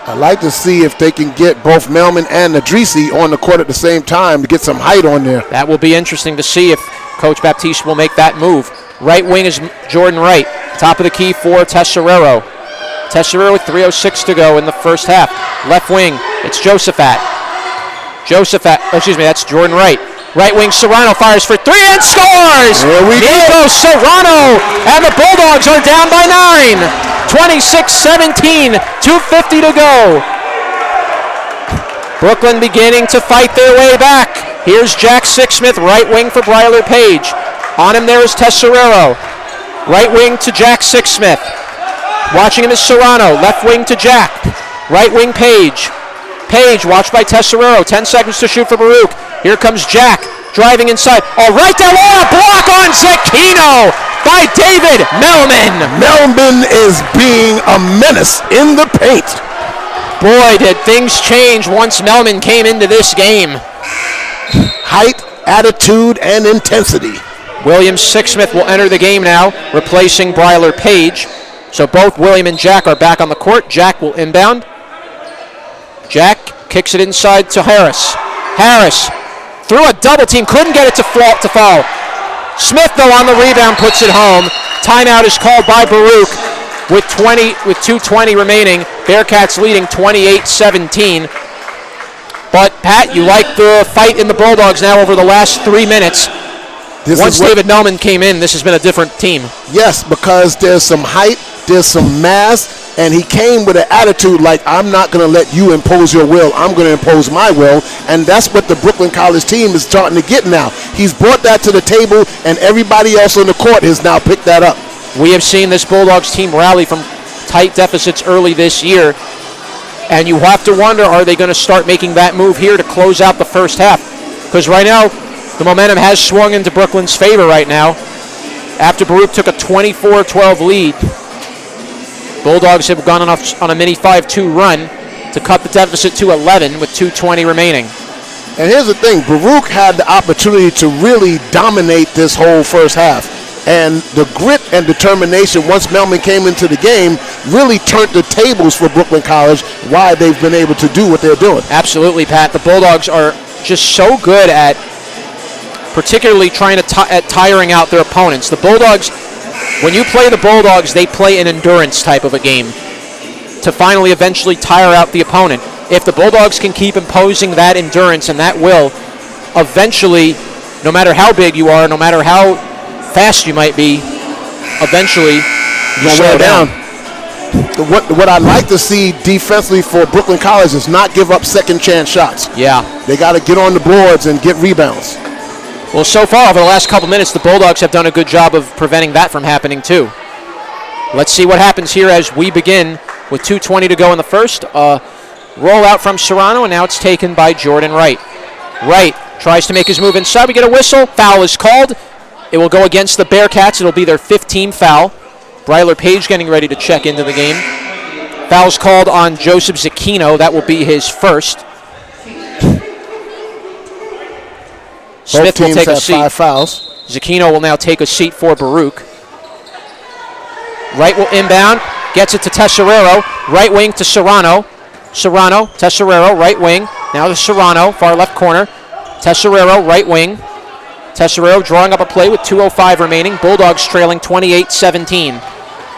I'd like to see if they can get both Melman and Nadrisi on the court at the same time to get some height on there. That will be interesting to see if Coach Baptiste will make that move. Right wing is Jordan Wright. Top of the key for Tesserero. Tesserero with 3:06 to go in the first half. Left wing, it's Josephat. That's Jordan Wright. Right wing, Serrano fires for three and scores! There we Nico go. Serrano, and the Bulldogs are down by 9. 26-17, 2:50 to go. Brooklyn beginning to fight their way back. Here's Jack Sixsmith, right wing for Bryler Page. On him there is Tesserero. Right wing to Jack Sixsmith. Watching him is Serrano. Left wing to Jack. Right wing Page. Page watched by Tesserero. 10 seconds to shoot for Baruch. Here comes Jack driving inside. Oh, right down low. Block on Zucchino by David Melman. Melman is being a menace in the paint. Boy, did things change once Melman came into this game. Height, attitude, and intensity. William Sixsmith will enter the game now, replacing Bryler Page. So both William and Jack are back on the court. Jack will inbound. Jack kicks it inside to Harris. Harris through a double team, couldn't get it to fall. Smith, though, on the rebound, puts it home. Timeout is called by Baruch with 2:20 remaining. Bearcats leading 28-17. But, Pat, you like the fight in the Bulldogs now over the last 3 minutes. Once David Melman came in, this has been a different team. Yes, because there's some height, there's some mass, and he came with an attitude like, I'm not going to let you impose your will, I'm going to impose my will, and that's what the Brooklyn College team is starting to get now. He's brought that to the table, and everybody else on the court has now picked that up. We have seen this Bulldogs team rally from tight deficits early this year, and you have to wonder, are they going to start making that move here to close out the first half? Because right now, the momentum has swung into Brooklyn's favor right now. After Baruch took a 24-12 lead, Bulldogs have gone on a mini 5-2 run to cut the deficit to 11 with 2:20 remaining. And here's the thing, Baruch had the opportunity to really dominate this whole first half. And the grit and determination once Melman came into the game really turned the tables for Brooklyn College, why they've been able to do what they're doing. Absolutely, Pat. The Bulldogs are just so good at particularly trying to tiring out their opponents. The Bulldogs, when you play the Bulldogs, they play an endurance type of a game to finally eventually tire out the opponent. If the Bulldogs can keep imposing that endurance and that will, eventually, no matter how big you are, no matter how fast you might be, eventually you slow down. What I'd like to see defensively for Brooklyn College is not give up second chance shots. Yeah. They got to get on the boards and get rebounds. Well, so far over the last couple minutes, the Bulldogs have done a good job of preventing that from happening too. Let's see what happens here as we begin with 2:20 to go in the first. Roll out from Serrano, and now it's taken by Jordan Wright. Wright tries to make his move inside. We get a whistle. Foul is called. It will go against the Bearcats. It'll be their 15th foul. Bryler Page getting ready to check into the game. Foul's called on Joseph Zucchino. That will be his first. Smith will take a seat. 5 fouls. Zucchino will now take a seat for Baruch. Wright will inbound. Gets it to Tesserero. Right wing to Serrano. Serrano, Tesserero, right wing. Now to Serrano, far left corner. Tesserero, right wing. Tesserero drawing up a play with 2:05 remaining. Bulldogs trailing 28-17.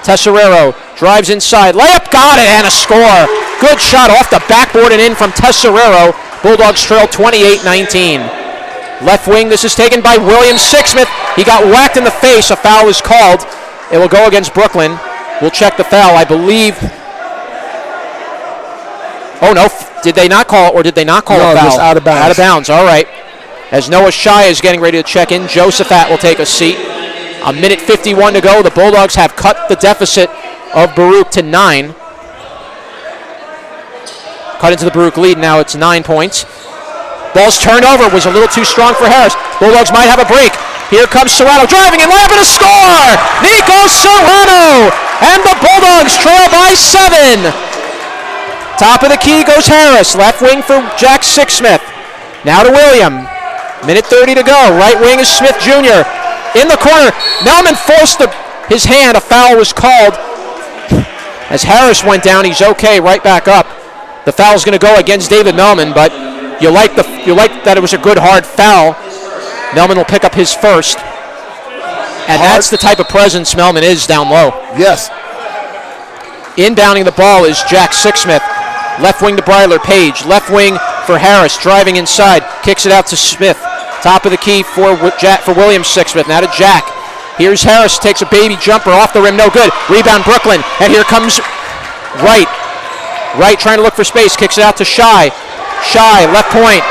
Tesserero drives inside. Layup, got it, and a score. Good shot off the backboard and in from Tesserero. Bulldogs trail 28-19. Left wing, this is taken by William Sixsmith. He got whacked in the face. A foul is called. It will go against Brooklyn. We'll check the foul, I believe. Oh, no. Did they not call it, or did they not call a foul? No, just out of bounds. Out of bounds, all right. As Noah Shai is getting ready to check in, Josephat will take a seat. A minute 51 to go. The Bulldogs have cut the deficit of Baruch to 9. Cut into the Baruch lead. Now it's 9 points. Ball's turned over. Was a little too strong for Harris. Bulldogs might have a break. Here comes Serrano driving and layup and a score! Nico Serrano! And the Bulldogs trail by 7. Top of the key goes Harris. Left wing for Jack Sixsmith. Now to William. Minute 30 to go. Right wing is Smith Jr. In the corner. Melman forced his hand. A foul was called. As Harris went down, he's okay. Right back up. The foul's going to go against David Melman, but you like that it was a good hard foul. Melman will pick up his first. And that's the type of presence Melman is down low. Yes. Inbounding the ball is Jack Sixsmith. Left wing to Bryler Page. Left wing for Harris. Driving inside. Kicks it out to Smith. Top of the key for William Sixsmith. Now to Jack. Here's Harris. Takes a baby jumper off the rim. No good. Rebound Brooklyn. And here comes Wright. Wright trying to look for space. Kicks it out to Shai. Shai. Left point.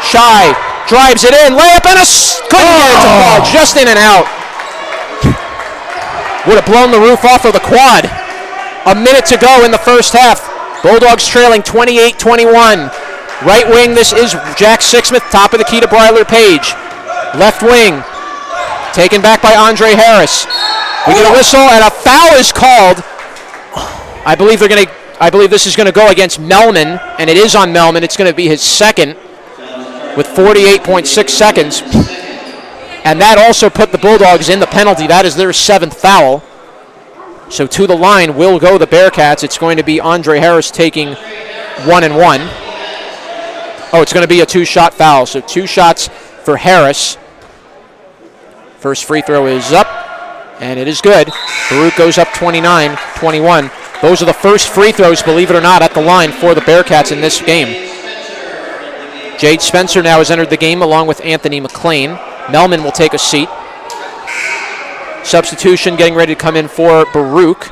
Shai. Drives it in. Layup and couldn't get it to fall. Just in and out. Would have blown the roof off of the quad. A minute to go in the first half. Bulldogs trailing 28-21. Right wing, this is Jack Sixsmith. Top of the key to Bryler Page. Left wing, taken back by Andre Harris. We get a whistle and a foul is called. I believe this is going to go against Melman, and it is on Melman. It's going to be his second with 48.6 seconds. And that also put the Bulldogs in the penalty. That is their 7th foul. So to the line will go the Bearcats. It's going to be Andre Harris taking 1 and 1. Oh, it's going to be a 2-shot foul. So 2 shots for Harris. First free throw is up, and it is good. Baruch goes up 29-21. Those are the first free throws, believe it or not, at the line for the Bearcats in this game. Jade Spencer now has entered the game along with Anthony McLean. Melman will take a seat. Substitution getting ready to come in for Baruch.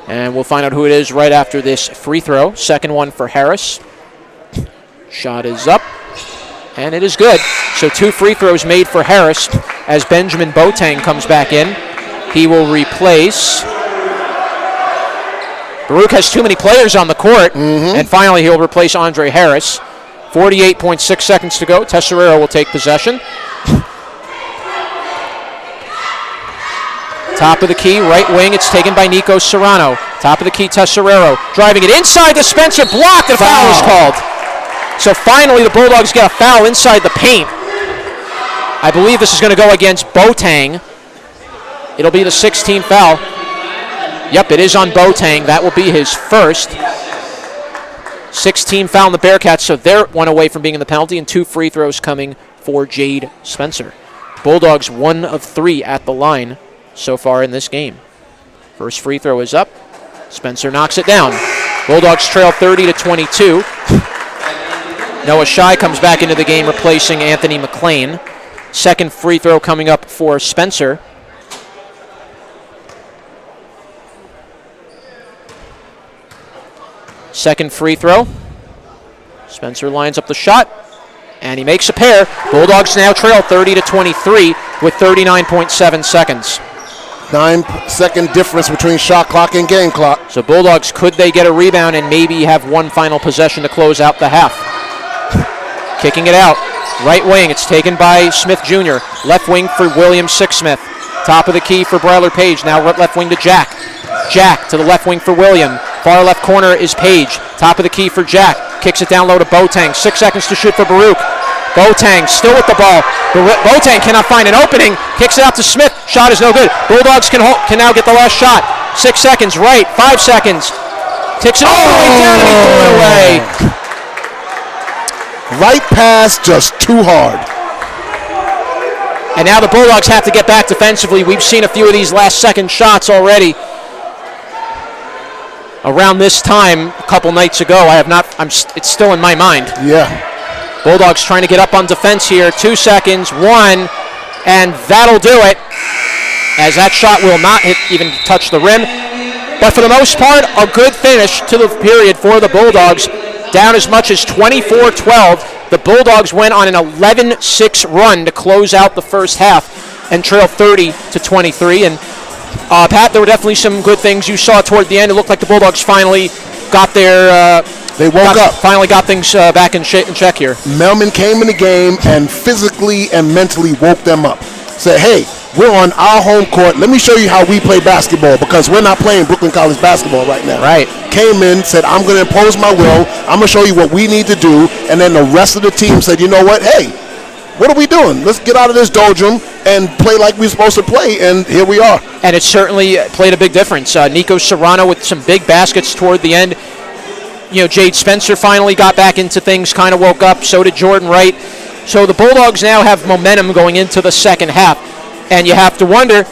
And we'll find out who it is right after this free throw. Second one for Harris. Shot is up, and it is good. So 2 free throws made for Harris as Benjamin Boateng comes back in. He will replace. Baruch has too many players on the court, and finally he'll replace Andre Harris. 48.6 seconds to go. Tesserero will take possession. Top of the key, right wing, it's taken by Nico Serrano. Top of the key, Tesserero. Driving it inside to Spencer, blocked, and a foul is called. So finally the Bulldogs get a foul inside the paint. I believe this is going to go against Boateng. It'll be the 16th foul. Yep, it is on Boateng. That will be his first. 16 foul on the Bearcats, so they're 1 away from being in the penalty, and 2 free throws coming for Jade Spencer. Bulldogs 1 of 3 at the line so far in this game. First free throw is up. Spencer knocks it down. Bulldogs trail 30-22. Noah Shai comes back into the game, replacing Anthony McLean. Second free throw coming up for Spencer. Second free throw. Spencer lines up the shot, and he makes a pair. Bulldogs now trail 30-23 with 39.7 seconds. 9-second difference between shot clock and game clock. So Bulldogs, could they get a rebound and maybe have one final possession to close out the half? Kicking it out. Right wing, it's taken by Smith Jr. Left wing for William Sixsmith. Top of the key for Bryler Page. Now left wing to Jack. Jack to the left wing for William. Far left corner is Page. Top of the key for Jack. Kicks it down low to Boateng. 6 seconds to shoot for Baruch. Boateng still with the ball. Boateng cannot find an opening. Kicks it out to Smith. Shot is no good. Bulldogs can now get the last shot. 6 seconds, right. 5 seconds. Takes it all the way down and he threw it away. Right pass, just too hard. And now the Bulldogs have to get back defensively. We've seen a few of these last second shots already. Around this time, a couple nights ago, it's still in my mind. Yeah. Bulldogs trying to get up on defense here. 2 seconds, 1, and that'll do it. As that shot will not even touch the rim. But for the most part, a good finish to the period for the Bulldogs. Down as much as 24-12. The Bulldogs went on an 11-6 run to close out the first half and trail 30-23. And Pat, there were definitely some good things you saw toward the end. It looked like the Bulldogs finally got their... They woke up. Finally got things back in check here. Melman came in the game and physically and mentally woke them up. Said, hey, we're on our home court. Let me show you how we play basketball, because we're not playing Brooklyn College basketball right now. Right. Came in, said, I'm going to impose my will. I'm going to show you what we need to do. And then the rest of the team said, you know what? Hey, what are we doing? Let's get out of this doldrum and play like we're supposed to play, and here we are. And it certainly played a big difference. Nico Serrano with some big baskets toward the end. Jade Spencer finally got back into things, kind of woke up. So did Jordan Wright. So the Bulldogs now have momentum going into the second half. And you have to wonder,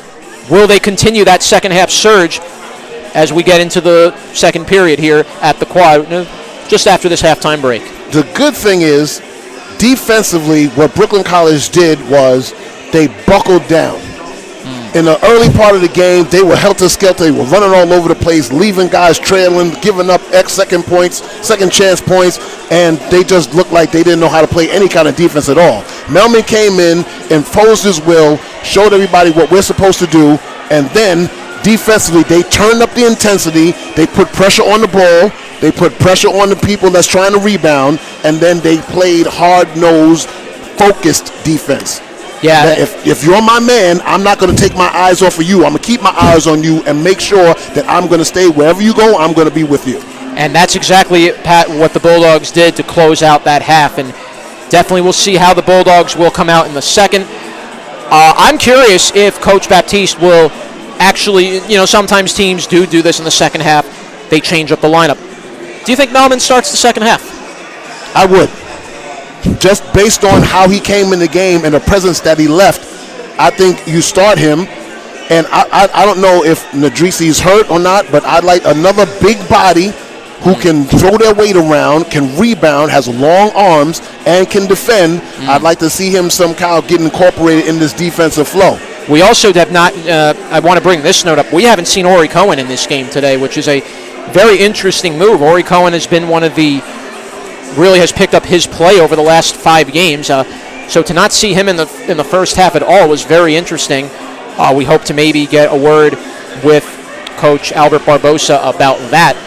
will they continue that second half surge as we get into the second period here at the Quad, just after this halftime break? The good thing is, defensively, what Brooklyn College did was they buckled down. In the early part of the game, they were helter-skelter. They were running all over the place, leaving guys trailing, giving up second chance points, and they just looked like they didn't know how to play any kind of defense at all. Melman came in, imposed his will, showed everybody what we're supposed to do, and then defensively, they turned up the intensity. They put pressure on the ball. They put pressure on the people that's trying to rebound, and then they played hard-nosed, focused defense. Yeah. If you're my man, I'm not going to take my eyes off of you. I'm going to keep my eyes on you and make sure that I'm going to stay wherever you go. I'm going to be with you. And that's exactly, Pat, what the Bulldogs did to close out that half. And definitely we'll see how the Bulldogs will come out in the second. I'm curious if Coach Baptiste will actually, sometimes teams do this in the second half. They change up the lineup. Do you think Melman starts the second half? I would. Just based on how he came in the game and the presence that he left, I think you start him. And I don't know if Nadrisi's hurt or not, but I'd like another big body who can throw their weight around, can rebound, has long arms, and can defend. I'd like to see him somehow get incorporated in this defensive flow. We also have not, I want to bring this note up, we haven't seen Ori Cohen in this game today, which is a very interesting move. Ori Cohen has been really has picked up his play over the last 5 games. So to not see him in the first half at all was very interesting. We hope to maybe get a word with Coach Albert Barbosa about that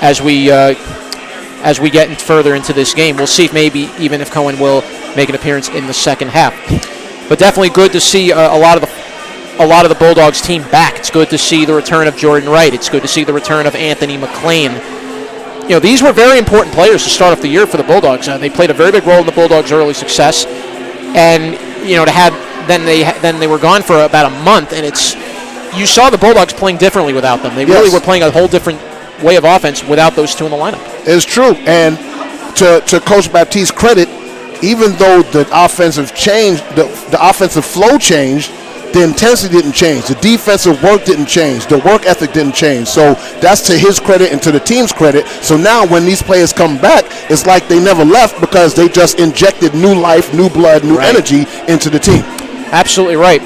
as we get further into this game. We'll see if maybe even if Cohen will make an appearance in the second half. But definitely good to see a lot of the Bulldogs team back. It's good to see the return of Jordan Wright. It's good to see the return of Anthony McLean. These were very important players to start off the year for the Bulldogs. They played a very big role in the Bulldogs' early success, and to have then they were gone for about a month, and you saw the Bulldogs playing differently without them. They really were playing a whole different way of offense without those two in the lineup. It's true, and to Coach Baptiste's credit, even though the offensive flow changed, the intensity didn't change. The defensive work didn't change. The work ethic didn't change. So that's to his credit and to the team's credit. So now when these players come back, it's like they never left because they just injected new life, new blood, new energy into the team. Absolutely right.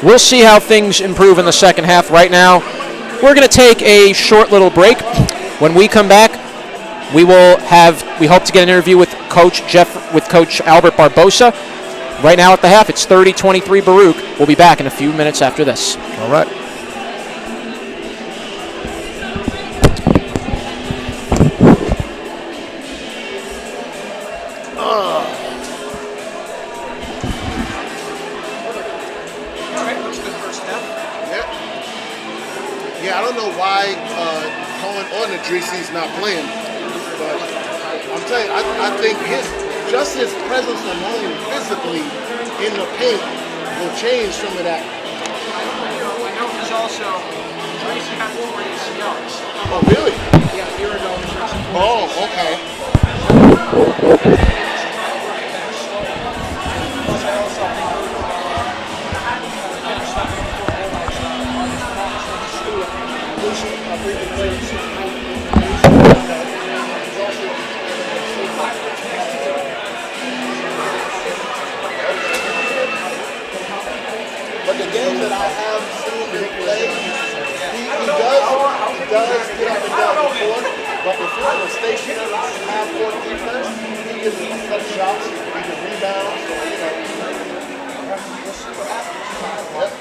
We'll see how things improve in the second half. Right now, we're going to take a short little break. When we come back, we hope to get an interview with Coach Albert Barbosa. Right now at the half, it's 30-23 Baruch. We'll be back in a few minutes after this. All right. Yeah, I don't know why Cohen or Nadrisi's not playing, but I'm telling you, I think his presence alone physically in the paint will change some of that. I know he's also, Tracy had 4 ACLs. Oh, really? Yeah, a year ago. Oh, okay. But the games that I have seen him play, he does get up and down the court, but if you're in a stationary half-court defense, he gives you some shots, he can rebound, so, you know. We'll see what happens. Yep.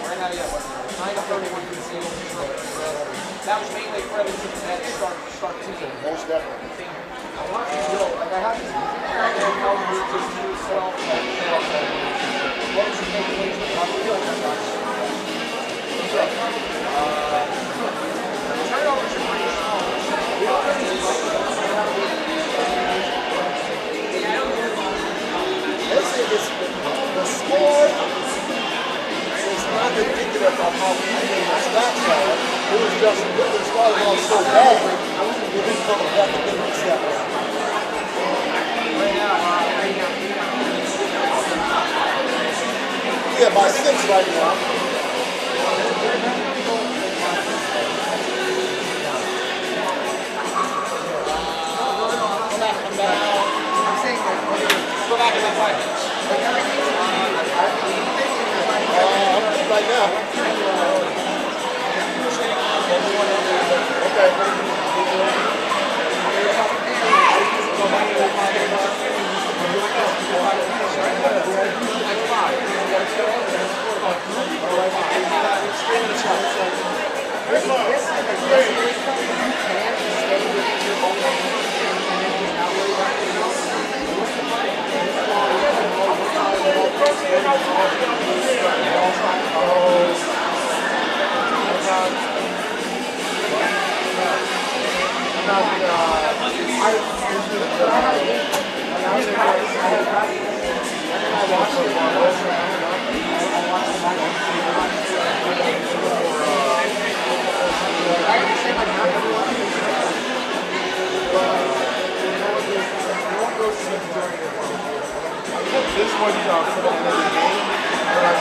Right now, yeah, 9 to 31 for the Eagles. That was mainly credit to that start season. Most definitely. I want to build, like I have this, how to just do self, what was your takeaways from how you feel like that, guys? Turnovers are pretty small. It's the score is not indicative of how easy the stats are. It was just the score was so bad, we didn't come back to get that way. Yeah, by 6 right now. Right now. This one's for the end of the game, but I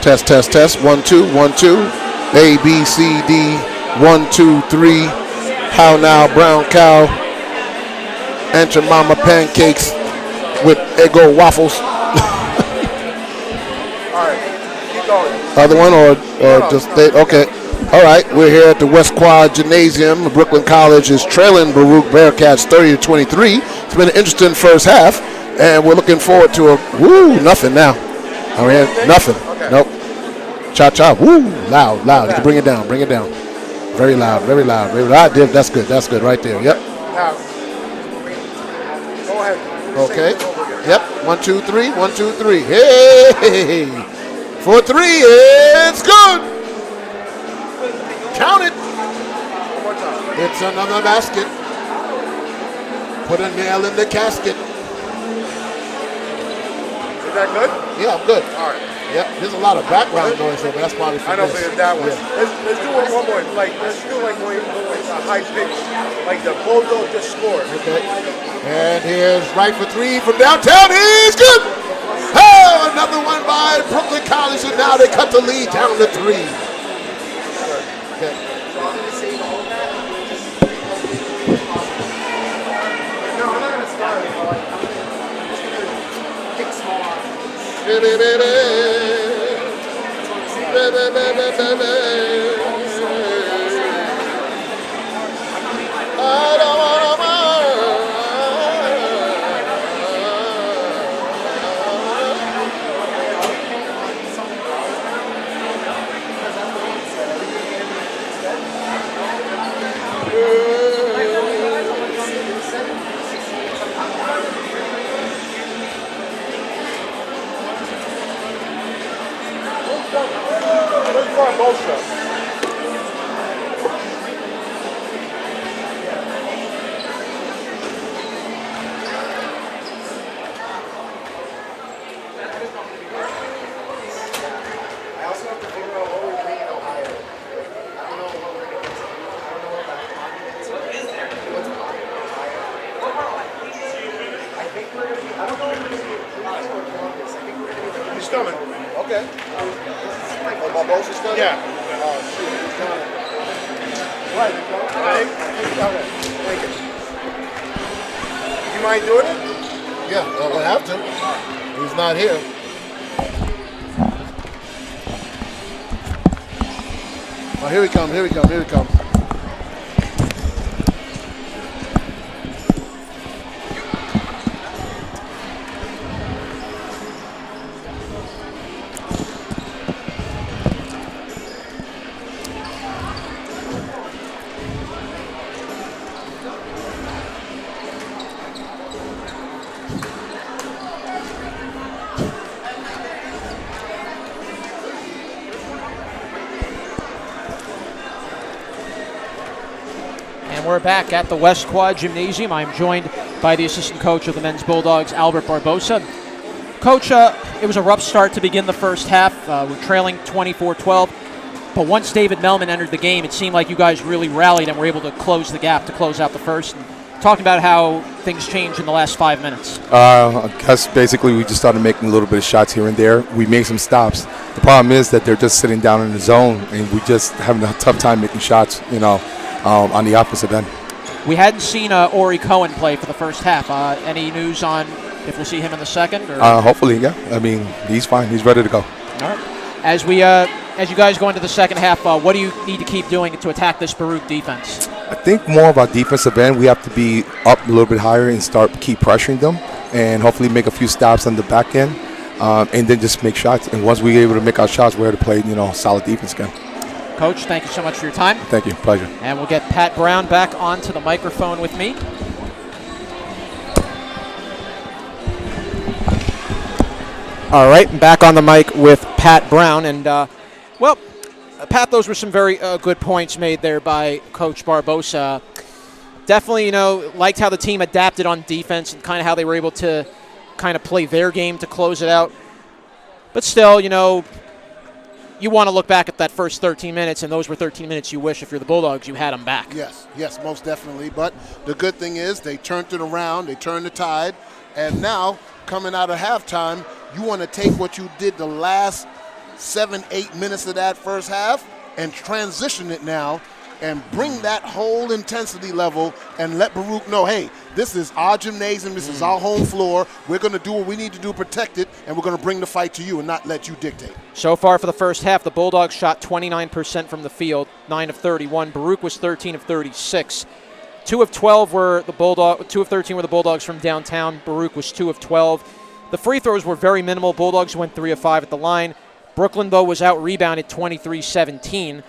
Test, test, test. 1, 2, 1, 2. A, B, C, D. 1, 2, 3. How now, brown cow. Aunt your mama pancakes with Eggo waffles. All right, keep going. Other one or just stay? Okay. All right, we're here at the West Quad Gymnasium. Brooklyn College is trailing Baruch Bearcats 30-23. It's been an interesting first half, and we're looking forward to a nothing now. I mean, nothing. Okay. Nope. Cha-cha. Woo! Loud, loud. You can bring it down. Bring it down. Very loud. Very loud. Very loud. That's good. That's good right there. Yep. Now, go ahead. Okay. Yep. 1, 2, 3. 1, 2, 3. Hey! For 3, it's good. Count it. One more time. It's another basket. Put a nail in the casket. Is that good? Yeah, I'm good. All right. Yep. There's a lot of background noise there, but that's probably for I know, this. but that one. Yeah. Let's do it one more. Let's do like a high pitch, like the Bulldog just scored. Okay. And here's right for 3 from downtown. He's good. Oh, another one by Brooklyn College, and now they cut the lead down to 3. Okay. No, I'm not gonna start. I'm just gonna pick small Barbosa. I also have to figure out what we're doing in Ohio. I don't know what we're going to do. I don't know what that time is. What's Ohio? I think we're going to be, I don't know if we're going to be in Cleveland or Columbus. I think we're going to be in. He's coming. Okay. Oh, Barbosa's coming? Yeah. Oh, shoot. He's coming. Right. Okay. Thank you. You mind doing it? Yeah, we'll have to. He's not here. Oh, here we come. Here we come. Here we come. We're back at the West Quad Gymnasium. I'm joined by the assistant coach of the men's Bulldogs, Albert Barbosa. Coach, it was a rough start to begin the first half. We're trailing 24-12. But once David Melman entered the game, it seemed like you guys really rallied and were able to close the gap to close out the first. And talking about how things changed in the last 5 minutes. I guess basically we just started making a little bit of shots here and there. We made some stops. The problem is that they're just sitting down in the zone, and we just having a tough time making shots, on the offensive end. We hadn't seen Ori Cohen play for the first half. Any news on if we'll see him in the second? Or? Hopefully, yeah. I mean, he's fine. He's ready to go. All right. As you guys go into the second half, what do you need to keep doing to attack this Baruch defense? I think more of our defensive end. We have to be up a little bit higher and keep pressuring them, and hopefully make a few stops on the back end, and then just make shots. And once we're able to make our shots, we're able to play, solid defense again. Coach, thank you so much for your time. Thank you. Pleasure. And we'll get Pat Brown back onto the microphone with me. All right, back on the mic with Pat Brown. And, Pat, those were some very good points made there by Coach Barbosa. Definitely, liked how the team adapted on defense and kind of how they were able to kind of play their game to close it out. But still, you want to look back at that first 13 minutes, and those were 13 minutes you wish, if you're the Bulldogs, you had them back. Yes, most definitely. But the good thing is they turned it around, they turned the tide, and now coming out of halftime, you want to take what you did the last 7-8 minutes of that first half and transition it now and bring that whole intensity level and let Baruch know, hey, this is our gymnasium, this is our home floor. We're going to do what we need to do, protect it, and we're going to bring the fight to you and not let you dictate. So far for the first half, the Bulldogs shot 29% from the field, 9 of 31. Baruch was 13 of 36. 2 of 13 were the Bulldogs from downtown. Baruch was 2 of 12. The free throws were very minimal. Bulldogs went 3 of 5 at the line. Brooklyn, though, was out-rebounded 23-17.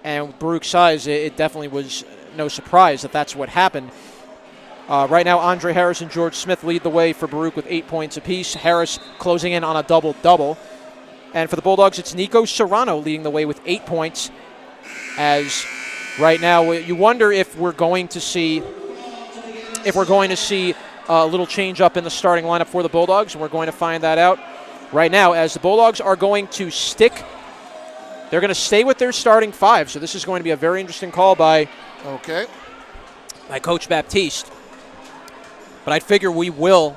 And with Baruch's size, it definitely was no surprise that that's what happened. Right now, Andre Harris and George Smith lead the way for Baruch with 8 points apiece. Harris closing in on a double-double. And for the Bulldogs, it's Nico Serrano leading the way with 8 points. As right now, you wonder if we're going to see a little change up in the starting lineup for the Bulldogs, and we're going to find that out right now. As the Bulldogs are going to they're going to stay with their starting 5. So this is going to be a very interesting call by Coach Baptiste. But I figure we will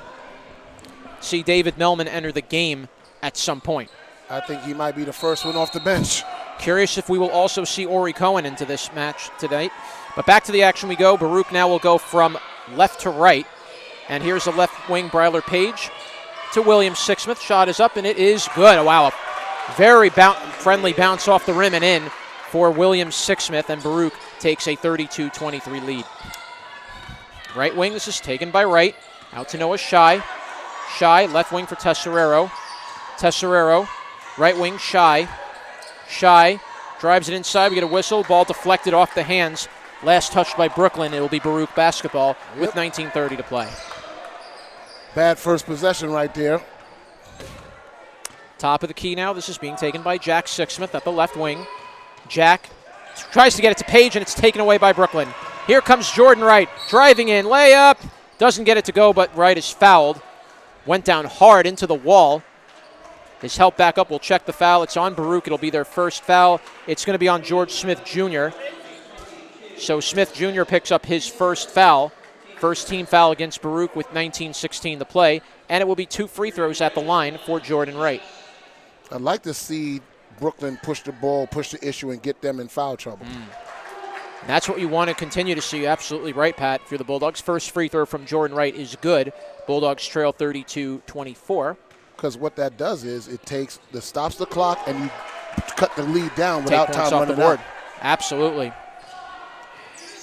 see David Melman enter the game at some point. I think he might be the first one off the bench. Curious if we will also see Ori Cohen into this match tonight. But back to the action we go. Baruch now will go from left to right. And here's the left wing, Bryler Page to William Sixsmith. Shot is up, and it is good. Wow, a very friendly bounce off the rim and in for William Sixsmith, and Baruch takes a 32-23 lead. Right wing, this is taken by Wright. Out to Noah Shai. Shai, left wing for Tesserero. Tesserero, right wing, Shai. Shai drives it inside. We get a whistle. Ball deflected off the hands. Last touched by Brooklyn. It will be Baruch basketball with 19:30 to play. Bad first possession right there. Top of the key now. This is being taken by Jack Sixsmith at the left wing. Jack tries to get it to Page, and it's taken away by Brooklyn. Here comes Jordan Wright. Driving in. Layup. Doesn't get it to go, but Wright is fouled. Went down hard into the wall. His help back up will check the foul. It's on Baruch. It'll be their first foul. It's going to be on George Smith Jr. So Smith Jr. picks up his first foul. First team foul against Baruch with 19:16 to play. And it will be 2 free throws at the line for Jordan Wright. I'd like to see Brooklyn push the ball, push the issue, and get them in foul trouble. That's what you want to continue to see. Absolutely right, Pat. If you're the Bulldogs, first free throw from Jordan Wright is good. Bulldogs trail 32-24. Because what that does is it stops the clock and you cut the lead down without time off the running board. out. Absolutely.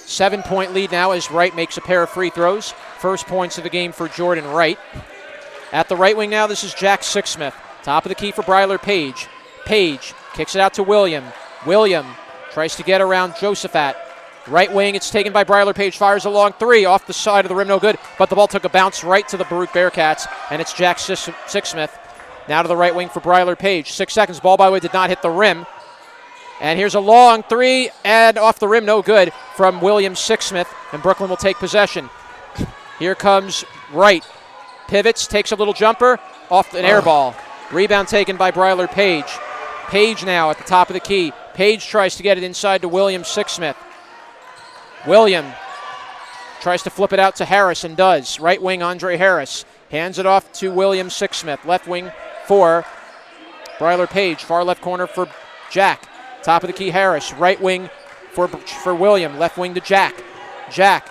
7-point lead now as Wright makes a pair of free throws. First points of the game for Jordan Wright. At the right wing now, this is Jack Sixsmith. Top of the key for Bryler Page. Page kicks it out to William. William tries to get around Josephat. Right wing, it's taken by Bryler Page. Fires a long 3 off the side of the rim, no good. But the ball took a bounce right to the Baruch Bearcats, and it's Jack Sixsmith. Now to the right wing for Bryler Page. 6 seconds, ball by the way did not hit the rim. And here's a long 3, and off the rim, no good, from William Sixsmith, and Brooklyn will take possession. Here comes Wright. Pivots, takes a little jumper, off an air ball. Rebound taken by Bryler Page. Page now at the top of the key. Page tries to get it inside to William Sixsmith. William tries to flip it out to Harris and does. Right wing, Andre Harris. Hands it off to William Sixsmith. Left wing for Bryler Page. Far left corner for Jack. Top of the key, Harris. Right wing for William. Left wing to Jack. Jack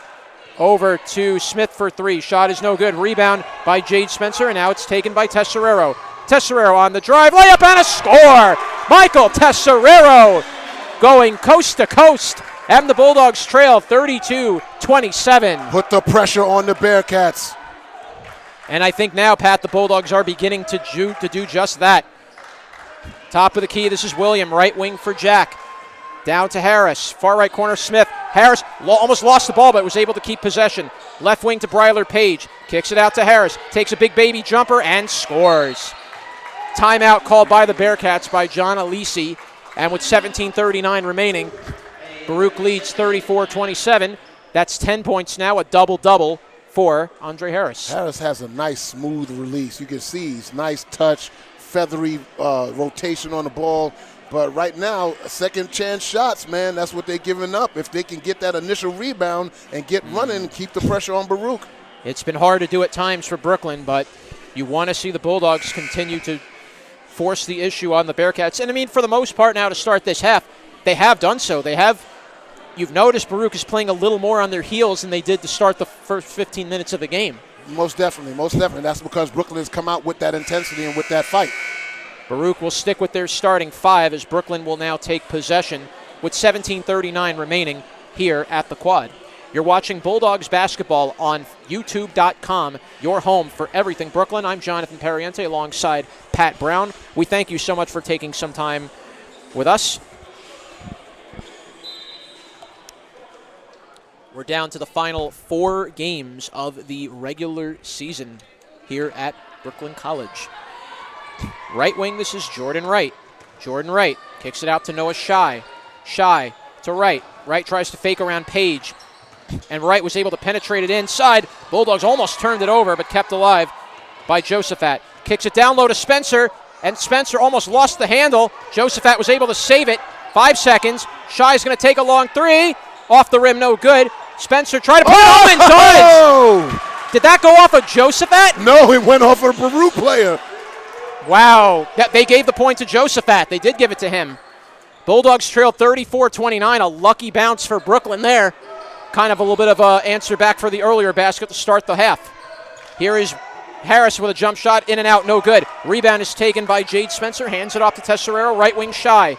over to Smith for 3. Shot is no good. Rebound by Jade Spencer, and now it's taken by Tesserero. Tesserero on the drive. Layup and a score! Michael Tesserero going coast to coast. And the Bulldogs trail 32-27. Put the pressure on the Bearcats. And I think now, Pat, the Bulldogs are beginning to do just that. Top of the key, this is William, right wing for Jack. Down to Harris, far right corner, Smith. Harris almost lost the ball, but was able to keep possession. Left wing to Bryler Page. Kicks it out to Harris. Takes a big baby jumper and scores. Timeout called by the Bearcats by John Alisi. And with 17:39 remaining, Baruch leads 34-27. That's 10 points now, a double-double for Andre Harris. Harris has a nice, smooth release. You can see he's nice touch, feathery rotation on the ball. But right now, second chance shots, man, that's what they're giving up. If they can get that initial rebound and get running and keep the pressure on Baruch. It's been hard to do at times for Brooklyn, but you want to see the Bulldogs continue to force the issue on the Bearcats. And I mean, for the most part now to start this half, they have done so. You've noticed Baruch is playing a little more on their heels than they did to start the first 15 minutes of the game. Most definitely. That's because Brooklyn has come out with that intensity and with that fight. Baruch will stick with their starting five as Brooklyn will now take possession with 17:39 remaining here at the Quad. You're watching Bulldogs basketball on YouTube.com, your home for everything Brooklyn. I'm Jonathan Pariente alongside Pat Brown. We thank you so much for taking some time with us. We're down to the final 4 games of the regular season here at Brooklyn College. Right wing, this is Jordan Wright. Jordan Wright kicks it out to Noah Shy. Shy to Wright. Wright tries to fake around Page, and Wright was able to penetrate it inside. Bulldogs almost turned it over, but kept alive by Josephat. Kicks it down low to Spencer, and Spencer almost lost the handle. Josephat was able to save it. 5 seconds. Shy's going to take a long 3. Off the rim, no good. Spencer tried to put it home and does. Did that go off of Josephat? No, it went off a Baruch player. Wow. They gave the point to Josephat. They did give it to him. Bulldogs trailed 34-29. A lucky bounce for Brooklyn there. Kind of a little bit of an answer back for the earlier basket to start the half. Here is Harris with a jump shot. In and out, no good. Rebound is taken by Jade Spencer. Hands it off to Tesserero. Right wing, Shy.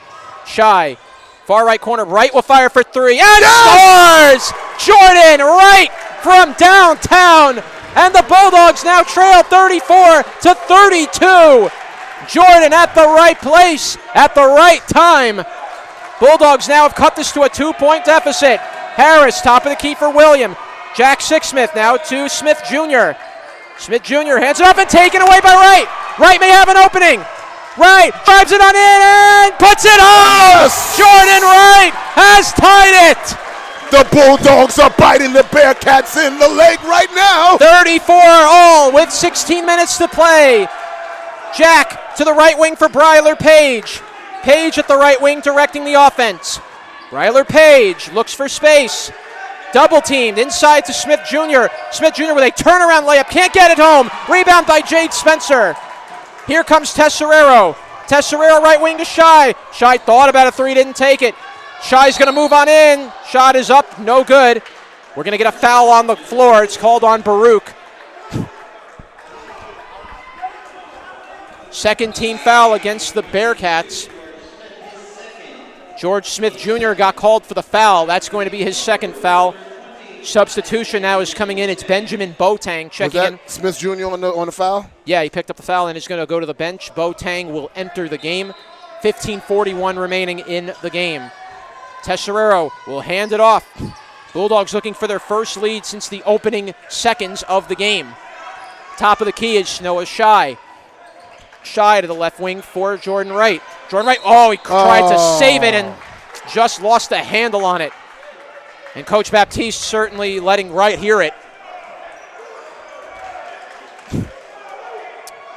Shy. Far right corner. Wright will fire for 3. And scores! Jordan Wright from downtown. And the Bulldogs now trail 34-32. Jordan at the right place at the right time. Bulldogs now have cut this to a 2-point deficit. Harris, top of the key for William. Jack Sixsmith now to Smith Jr. Smith Jr. hands it up and taken away by Wright. Wright may have an opening. Wright drives it on in and puts it on. Yes! Jordan Wright has tied it. The Bulldogs are biting the Bearcats in the leg right now. 34 all with 16 minutes to play. Jack to the right wing for Bryler Page. Page at the right wing directing the offense. Bryler Page looks for space. Double teamed inside to Smith Jr. Smith Jr. with a turnaround layup. Can't get it home. Rebound by Jade Spencer. Here comes Tesserero. Tesserero right wing to Shy. Shy thought about a 3, didn't take it. Shy's going to move on in. Shot is up, no good. We're going to get a foul on the floor. It's called on Baruch. Second team foul against the Bearcats. George Smith Jr. got called for the foul. That's going to be his second foul. Substitution now is coming in. It's Benjamin Boateng checking in. Smith Jr. on the foul? Yeah, he picked up the foul and is going to go to the bench. Boateng will enter the game. 15:41 remaining in the game. Tesserero will hand it off. Bulldogs looking for their first lead since the opening seconds of the game. Top of the key is Noah Shy. Shy to the left wing for Jordan Wright. Jordan Wright, he tried to save it and just lost the handle on it. And Coach Baptiste certainly letting Wright hear it.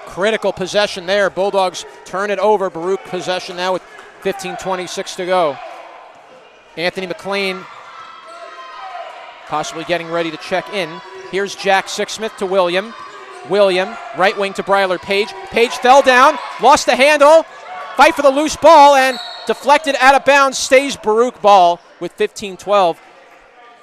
Critical possession there. Bulldogs turn it over. Baruch possession now with 15:26 to go. Anthony McLean possibly getting ready to check in. Here's Jack Sixsmith to William. William, right wing to Bryler Page. Page fell down, lost the handle. Fight for the loose ball and deflected out of bounds. Stays Baruch ball with 15-12.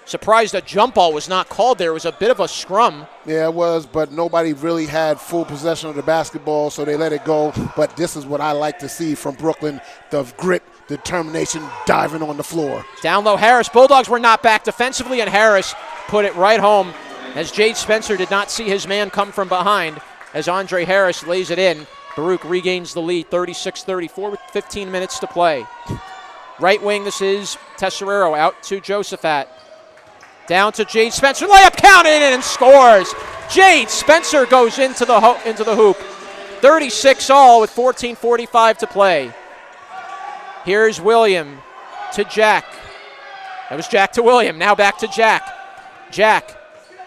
Surprised a jump ball was not called there. It was a bit of a scrum. Yeah, it was, but nobody really had full possession of the basketball, so they let it go. But this is what I like to see from Brooklyn, the grit, determination, diving on the floor. Down low, Harris. Bulldogs were not back defensively, and Harris put it right home as Jade Spencer did not see his man come from behind as Andre Harris lays it in. Baruch regains the lead, 36-34 with 15 minutes to play. Right wing, this is Tesserero out to Josephat. Down to Jade Spencer, layup counted and scores. Jade Spencer goes into the hoop. 36 all with 14:45 to play. Here's William to Jack. That was Jack to William. Now back to Jack. Jack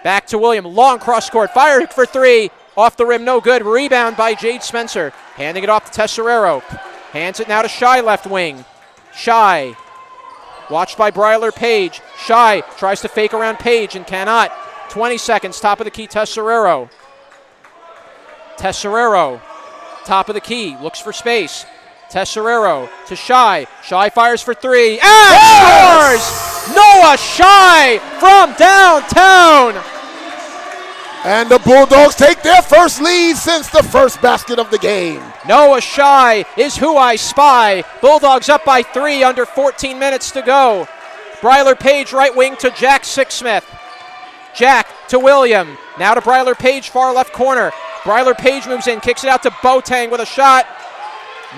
back to William. Long cross court. Fire for 3. Off the rim, no good. Rebound by Jade Spencer. Handing it off to Tesserero. Hands it now to Shy left wing. Shy. Watched by Bryler Page. Shy tries to fake around Page and cannot. 20 seconds, top of the key, Tesserero. Tesserero top of the key, looks for space. Tesserero to Shy. Shy fires for three and scores! Noah Shy from downtown. And the Bulldogs take their first lead since the first basket of the game. Noah Shy is who I spy. Bulldogs up by 3 under 14 minutes to go. Bryler Page right wing to Jack Sixsmith. Jack to William. Now to Bryler Page, far left corner. Bryler Page moves in, kicks it out to Boateng with a shot.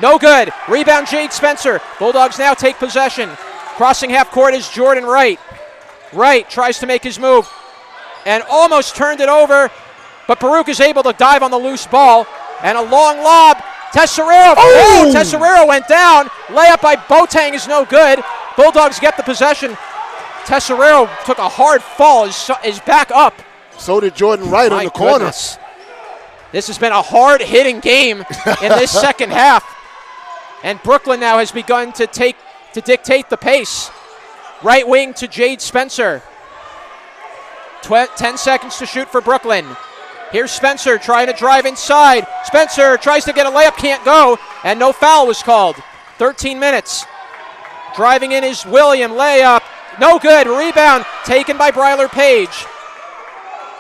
No good. Rebound Jade Spencer. Bulldogs now take possession. Crossing half court is Jordan Wright. Wright tries to make his move and almost turned it over, but Baruch is able to dive on the loose ball. And a long lob. Tesserero. Oh! Tesserero went down. Layup by Boateng is no good. Bulldogs get the possession. Tesserero took a hard fall, is back up. So did Jordan Wright on the corner. Goodness. This has been a hard-hitting game in this second half. And Brooklyn now has begun to dictate the pace. Right wing to Jade Spencer. 10 seconds to shoot for Brooklyn. Here's Spencer trying to drive inside. Spencer tries to get a layup, can't go, and no foul was called. 13 minutes. Driving in is William, layup, no good. Rebound taken by Bryler Page.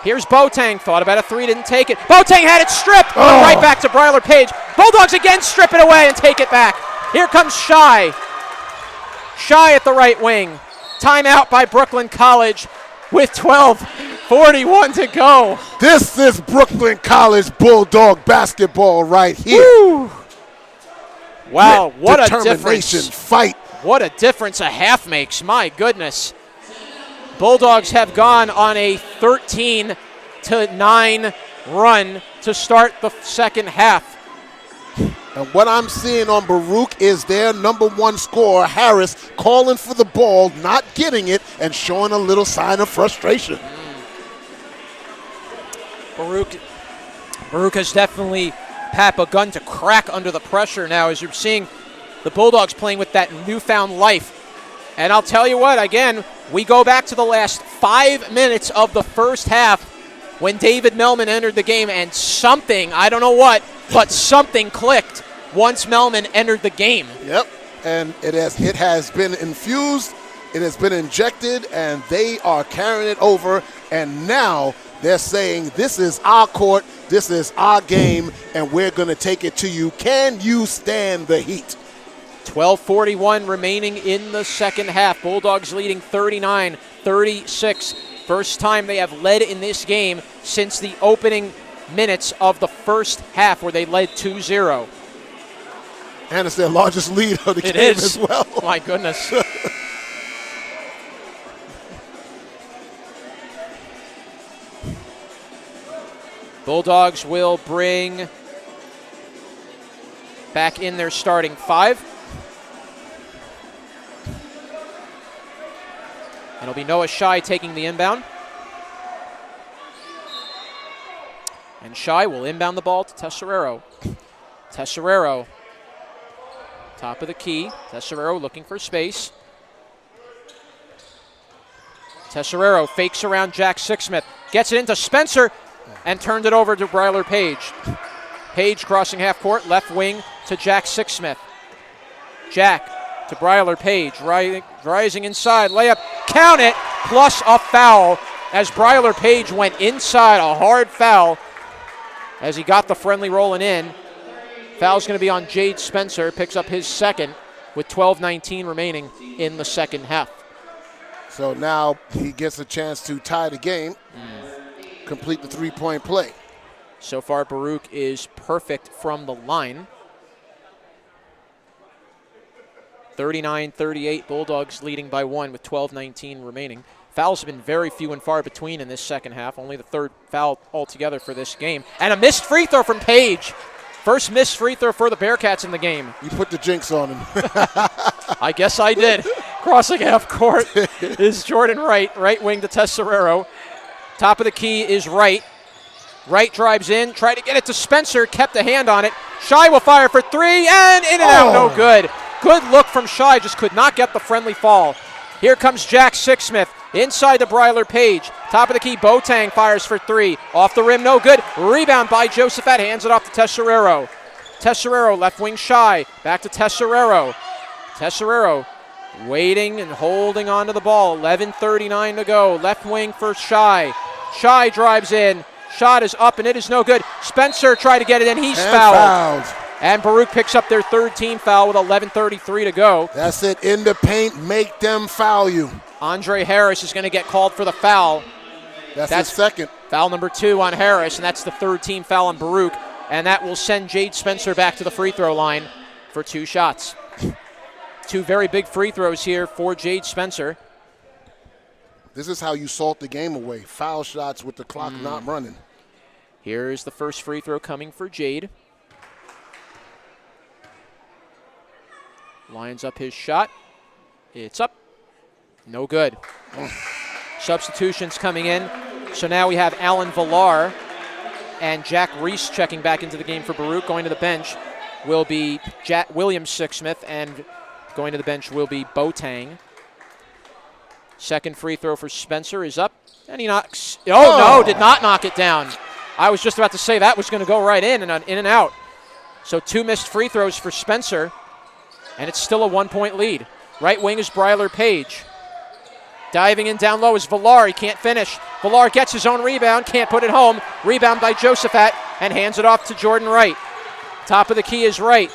Here's Boateng, thought about a three, didn't take it. Boateng had it stripped, right back to Bryler Page. Bulldogs again strip it away and take it back. Here comes Shy. Shy at the right wing. Timeout by Brooklyn College with 12:41 to go. This is Brooklyn College Bulldog basketball right here. Woo. Wow, what a determination, difference. fight. What a difference a half makes, my goodness. Bulldogs have gone on a 13-9 run to start the second half. And what I'm seeing on Baruch is their number one scorer, Harris, calling for the ball, not getting it, and showing a little sign of frustration. Baruch has definitely, Pat, begun to crack under the pressure now as you're seeing the Bulldogs playing with that newfound life. And I'll tell you what, again, we go back to the last 5 minutes of the first half when David Melman entered the game, and something, I don't know what, but something clicked once Melman entered the game. Yep, and it has been infused, it has been injected, and they are carrying it over, and now they're saying this is our court, this is our game, and we're going to take it to you. Can you stand the heat? 12:41 remaining in the second half. Bulldogs leading 39-36. First time they have led in this game since the opening minutes of the first half where they led 2-0. And it's their largest lead of the game as well. My goodness. Bulldogs will bring back in their starting five. And it'll be Noah Shy taking the inbound. And Shy will inbound the ball to Tesserero. Tesserero, top of the key. Tesserero looking for space. Tesserero fakes around Jack Sixsmith. Gets it into Spencer and turned it over to Bryler Page. Page crossing half court, left wing to Jack Sixsmith. Jack to Bryler Page, rising inside, layup, count it, plus a foul as Bryler Page went inside, a hard foul as he got the friendly rolling in. Foul's going to be on Jade Spencer, picks up his second with 12:19 remaining in the second half. So now he gets a chance to tie the game, complete the three-point play. So far, Baruch is perfect from the line. 39-38, Bulldogs leading by one with 12:19 remaining. Fouls have been very few and far between in this second half. Only the third foul altogether for this game. And a missed free throw from Page. First missed free throw for the Bearcats in the game. You put the jinx on him. I guess I did. Crossing half court is Jordan Wright. Right wing to Tesserero. Top of the key is Wright. Wright drives in, tried to get it to Spencer, kept a hand on it. Shy will fire for three, and in and out, no good. Good look from Shy, just could not get the friendly fall. Here comes Jack Sixsmith, inside to Bryler Page. Top of the key, Boateng fires for three. Off the rim, no good. Rebound by Josephat, hands it off to Tesserero. Tesserero, left wing Shy. Back to Tesserero. Tesserero waiting and holding on to the ball. 11:39 to go. Left wing for Shy. Shy drives in. Shot is up and it is no good. Spencer tried to get it in. He's fouled. And Baruch picks up their third team foul with 11:33 to go. That's it. In the paint, make them foul you. Andre Harris is going to get called for the foul. That's his second. Foul number 2 on Harris, and that's the third team foul on Baruch. And that will send Jade Spencer back to the free throw line for 2 shots. 2 very big free throws here for Jade Spencer. This is how you salt the game away. Foul shots with the clock not running. Here's the first free throw coming for Jade. Lines up his shot. It's up. No good. Substitutions coming in. So now we have Alan Villar and Jack Reese checking back into the game for Baruch. Going to the bench will be William Sixsmith, and going to the bench will be Boateng. Second free throw for Spencer is up, and he knocks. Oh, no, did not knock it down. I was just about to say that was going to go right in and out. So 2 missed free throws for Spencer, and it's still a 1-point lead. Right wing is Bryler Page. Diving in down low is Villar. He can't finish. Villar gets his own rebound, can't put it home. Rebound by Josephat, and hands it off to Jordan Wright. Top of the key is Wright.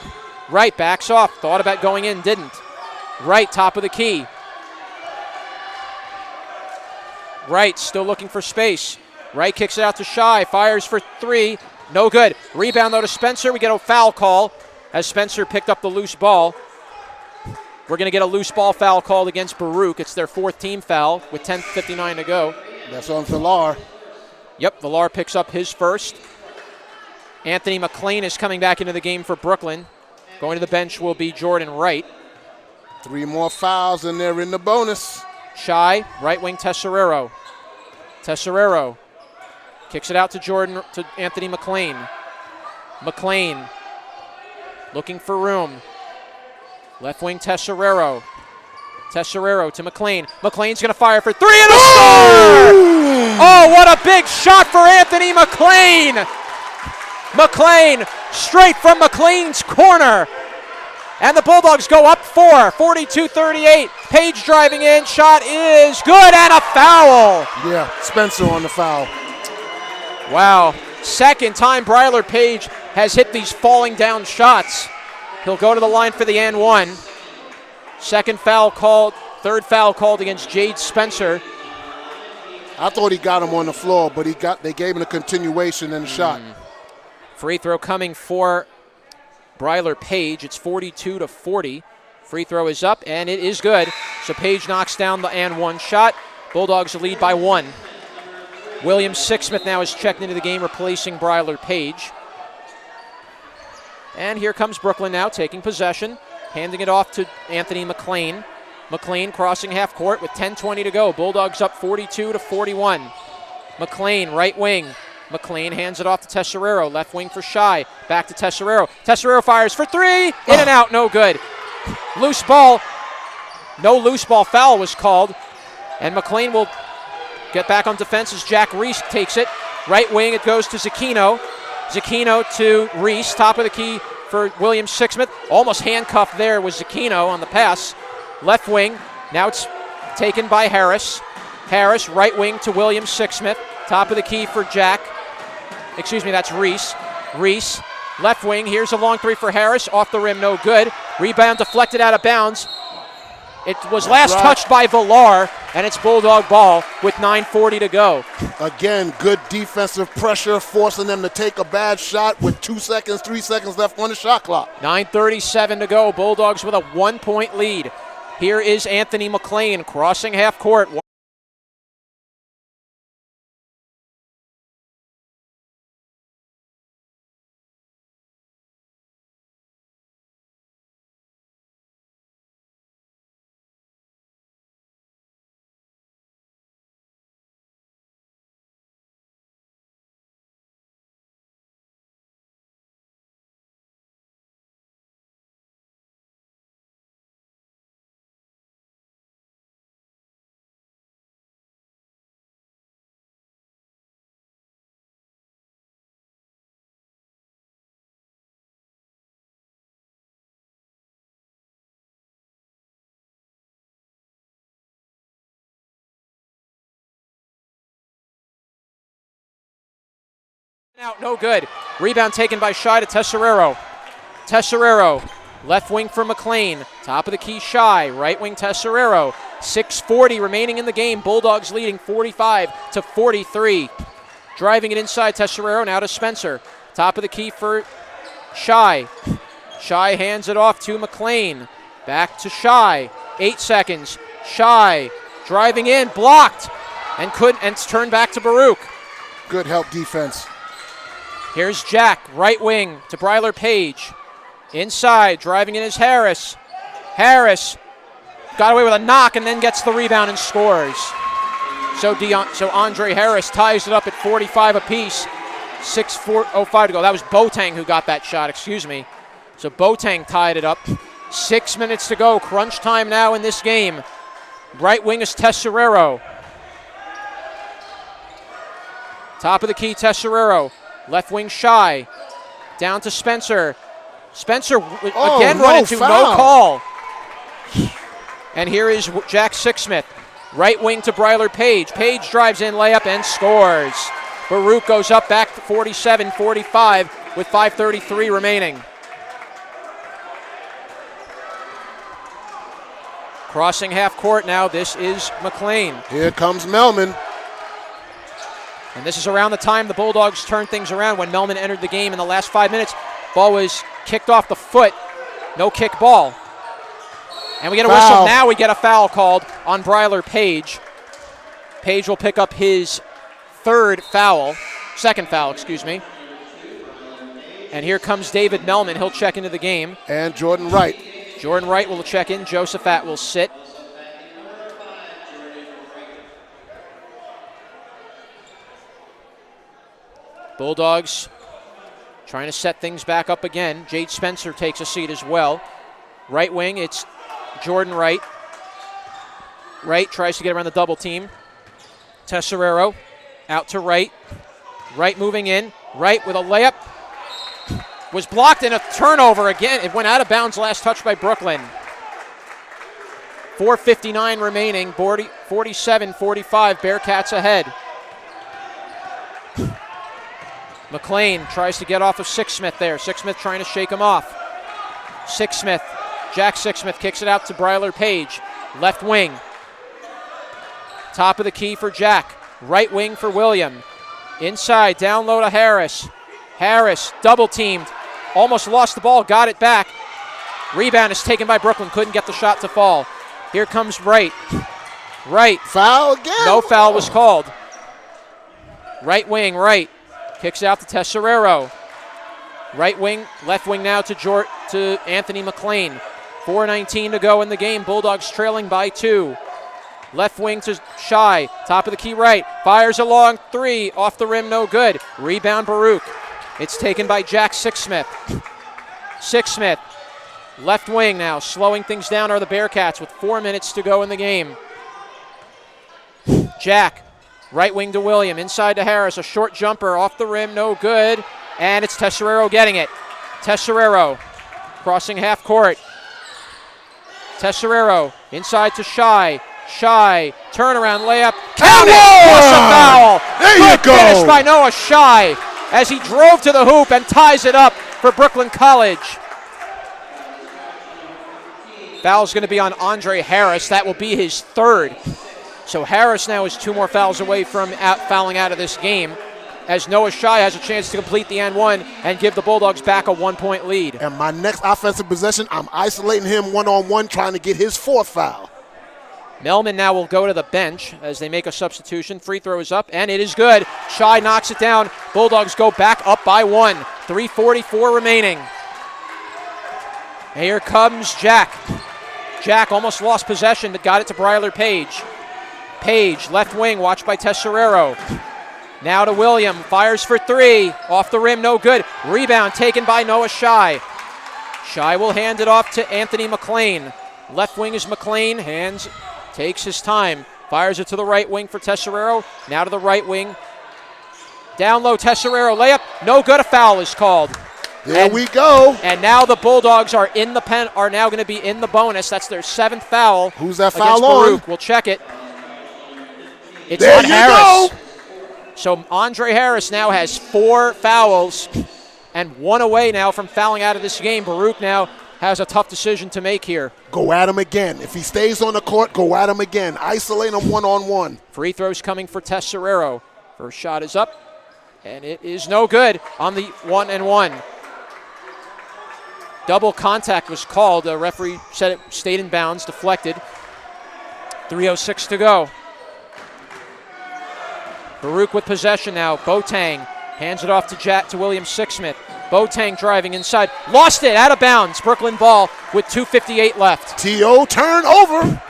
Wright backs off. Thought about going in, didn't. Wright, top of the key. Wright still looking for space. Wright kicks it out to Shy. Fires for 3. No good. Rebound, though, to Spencer. We get a foul call as Spencer picked up the loose ball. We're going to get a loose ball foul called against Baruch. It's their 4th team foul with 10:59 to go. That's on Villar. Yep, Villar picks up his first. Anthony McLean is coming back into the game for Brooklyn. Going to the bench will be Jordan Wright. 3 more fouls and they're in the bonus. Shy, right wing Tesserero. Tesserero kicks it out to Anthony McLean. McLean looking for room. Left wing Tesserero. Tesserero to McLean. McLean's going to fire for 3 and a score! Oh, what a big shot for Anthony McLean! McLean straight from McLean's corner. And the Bulldogs go up 4, 42-38. Page driving in. Shot is good and a foul. Yeah, Spencer on the foul. Wow. Second time Bryler Page has hit these falling down shots. He'll go to the line for the and 1. Third foul called against Jade Spencer. I thought he got him on the floor, but they gave him a continuation and a shot. Free throw coming for Bryler Page. It's 42-40. Free throw is up, and it is good. So Page knocks down the and 1 shot. Bulldogs lead by 1. William Sixsmith now is checked into the game, replacing Bryler Page. And here comes Brooklyn now, taking possession, handing it off to Anthony McLean. McLean crossing half court with 10:20 to go. Bulldogs up 42-41. McLean, right wing. McLean hands it off to Tesserero, left wing for Shy. Back to Tesserero. Tesserero fires for 3. In and out, no good. Loose ball. No loose ball foul was called. And McLean will get back on defense as Jack Reese takes it. Right wing, it goes to Zucchino. Zucchino to Reese, top of the key for William Sixsmith. Almost handcuffed there was Zucchino on the pass. Left wing, now it's taken by Harris. Harris, right wing to William Sixsmith. Top of the key for Jack. Excuse me, that's Reese. Reese, left wing, here's a long 3 for Harris. Off the rim, no good. Rebound deflected out of bounds. It was last touched by Villar, and it's Bulldog ball with 9:40 to go. Again, good defensive pressure, forcing them to take a bad shot with 3 seconds left on the shot clock. 9:37 to go. Bulldogs with a 1-point lead. Here is Anthony McLean crossing half court. Out, no good. Rebound taken by Shy to Tesserero. Tesserero, left wing for McLean. Top of the key, Shy. Right wing, Tesserero. 6:40 remaining in the game. Bulldogs leading 45-43. Driving it inside, Tesserero now to Spencer. Top of the key for Shy. Shy hands it off to McLean. Back to Shy. 8 seconds. Shy driving in, blocked, and it's turned back to Baruch. Good help defense. Here's Jack, right wing to Bryler Page. Inside, driving in is Harris. Harris got away with a knock and then gets the rebound and scores. So Andre Harris ties it up at 45 apiece. 6:05 to go. That was Boateng who got that shot, excuse me. So Boateng tied it up. 6 minutes to go. Crunch time now in this game. Right wing is Tesserero. Top of the key, Tesserero. Left wing, Shy. Down to Spencer. Spencer again run into no call. And here is Jack Sixsmith. Right wing to Bryler Page. Page drives in, layup, and scores. Baruch goes up back to 47-45 with 5:33 remaining. Crossing half court now, this is McLean. Here comes Melman. And this is around the time the Bulldogs turned things around when Melman entered the game in the last 5 minutes. Ball was kicked off the foot. No kick ball. And we get a whistle. Now we get a foul called on Bryler Page. Page will pick up his second foul, excuse me. And here comes David Melman. He'll check into the game. And Jordan Wright. Jordan Wright will check in. Josephat will sit. Bulldogs trying to set things back up again. Jade Spencer takes a seat as well. Right wing, it's Jordan Wright. Wright tries to get around the double team. Tesserero out to Wright. Wright moving in. Wright with a layup. Was blocked in a turnover again. It went out of bounds, last touch by Brooklyn. 4:59 remaining, 47-45, Bearcats ahead. McLean tries to get off of Sixsmith there. Sixsmith trying to shake him off. Jack Sixsmith kicks it out to Bryler Page. Left wing. Top of the key for Jack. Right wing for William. Inside, down low to Harris. Harris double teamed. Almost lost the ball, got it back. Rebound is taken by Brooklyn, couldn't get the shot to fall. Here comes Wright. Wright. Foul again. No foul was called. Right wing, Wright. Kicks out to Tesserero. Right wing, left wing now to Anthony McLean. 4:19 to go in the game. Bulldogs trailing by 2. Left wing to Shy. Top of the key, Wright. Fires a long 3. Off the rim, no good. Rebound, Baruch. It's taken by Jack Sixsmith. Sixsmith, left wing now. Slowing things down are the Bearcats with 4 minutes to go in the game. Jack, right wing to William. Inside to Harris. A short jumper off the rim, no good. And it's Tesserero getting it. Tesserero crossing half court. Tesserero inside to Shy. Shy, turnaround layup. Count it! Plus a foul. There Good you go. finish by Noah Shy as he drove to the hoop and ties it up for Brooklyn College. Foul's going to be on Andre Harris. That will be his 3rd. So Harris now is 2 more fouls away from fouling out of this game, as Noah Shy has a chance to complete the N1 and give the Bulldogs back a 1-point lead. And my next offensive possession, I'm isolating him one-on-one, trying to get his 4th foul. Melman now will go to the bench as they make a substitution. Free throw is up, and it is good. Shy knocks it down. Bulldogs go back up by 1. 3:44 remaining. And here comes Jack. Jack almost lost possession, but got it to Bryler Page. Page, left wing, watched by Tesserero. Now to William, fires for 3. Off the rim, no good. Rebound taken by Noah Shy. Shy will hand it off to Anthony McLean. Left wing is McLean, takes his time. Fires it to the right wing for Tesserero. Now to the right wing. Down low, Tesserero layup. No good, a foul is called. There we go. And now the Bulldogs are now going to be in the bonus. That's their 7th foul. Who's that against foul on? Baruch. We'll check it. It's there on you Harris. Go. So Andre Harris now has 4 fouls and 1 away now from fouling out of this game. Baruch now has a tough decision to make here. Go at him again. If he stays on the court, go at him again. Isolate him one-on-one. Free throws coming for Tesserero. First shot is up, and it is no good on the 1-and-1. Double contact was called. The referee said it stayed in bounds, deflected. 3:06 to go. Baruch with possession now. Boateng hands it off to William Sixsmith. Boateng driving inside. Lost it, out of bounds. Brooklyn ball with 2:58 left. T.O. turnover.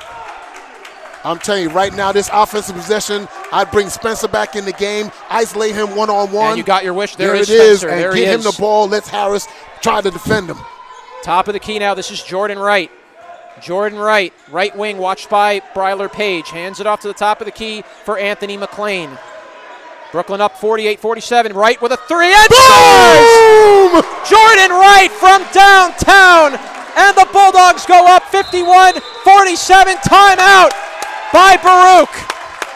I'm telling you, right now, this offensive possession, I'd bring Spencer back in the game, isolate him one-on-one. And you got your wish. There it is is, Spencer. and there get he him is. the ball. Let Harris try to defend him. Top of the key now. This is Jordan Wright. Jordan Wright, right wing, watched by Bryler Page. Hands it off to the top of the key for Anthony McLean. Brooklyn up 48-47. Wright with a 3 and scores! Jordan Wright from downtown. And the Bulldogs go up 51-47. Timeout by Baruch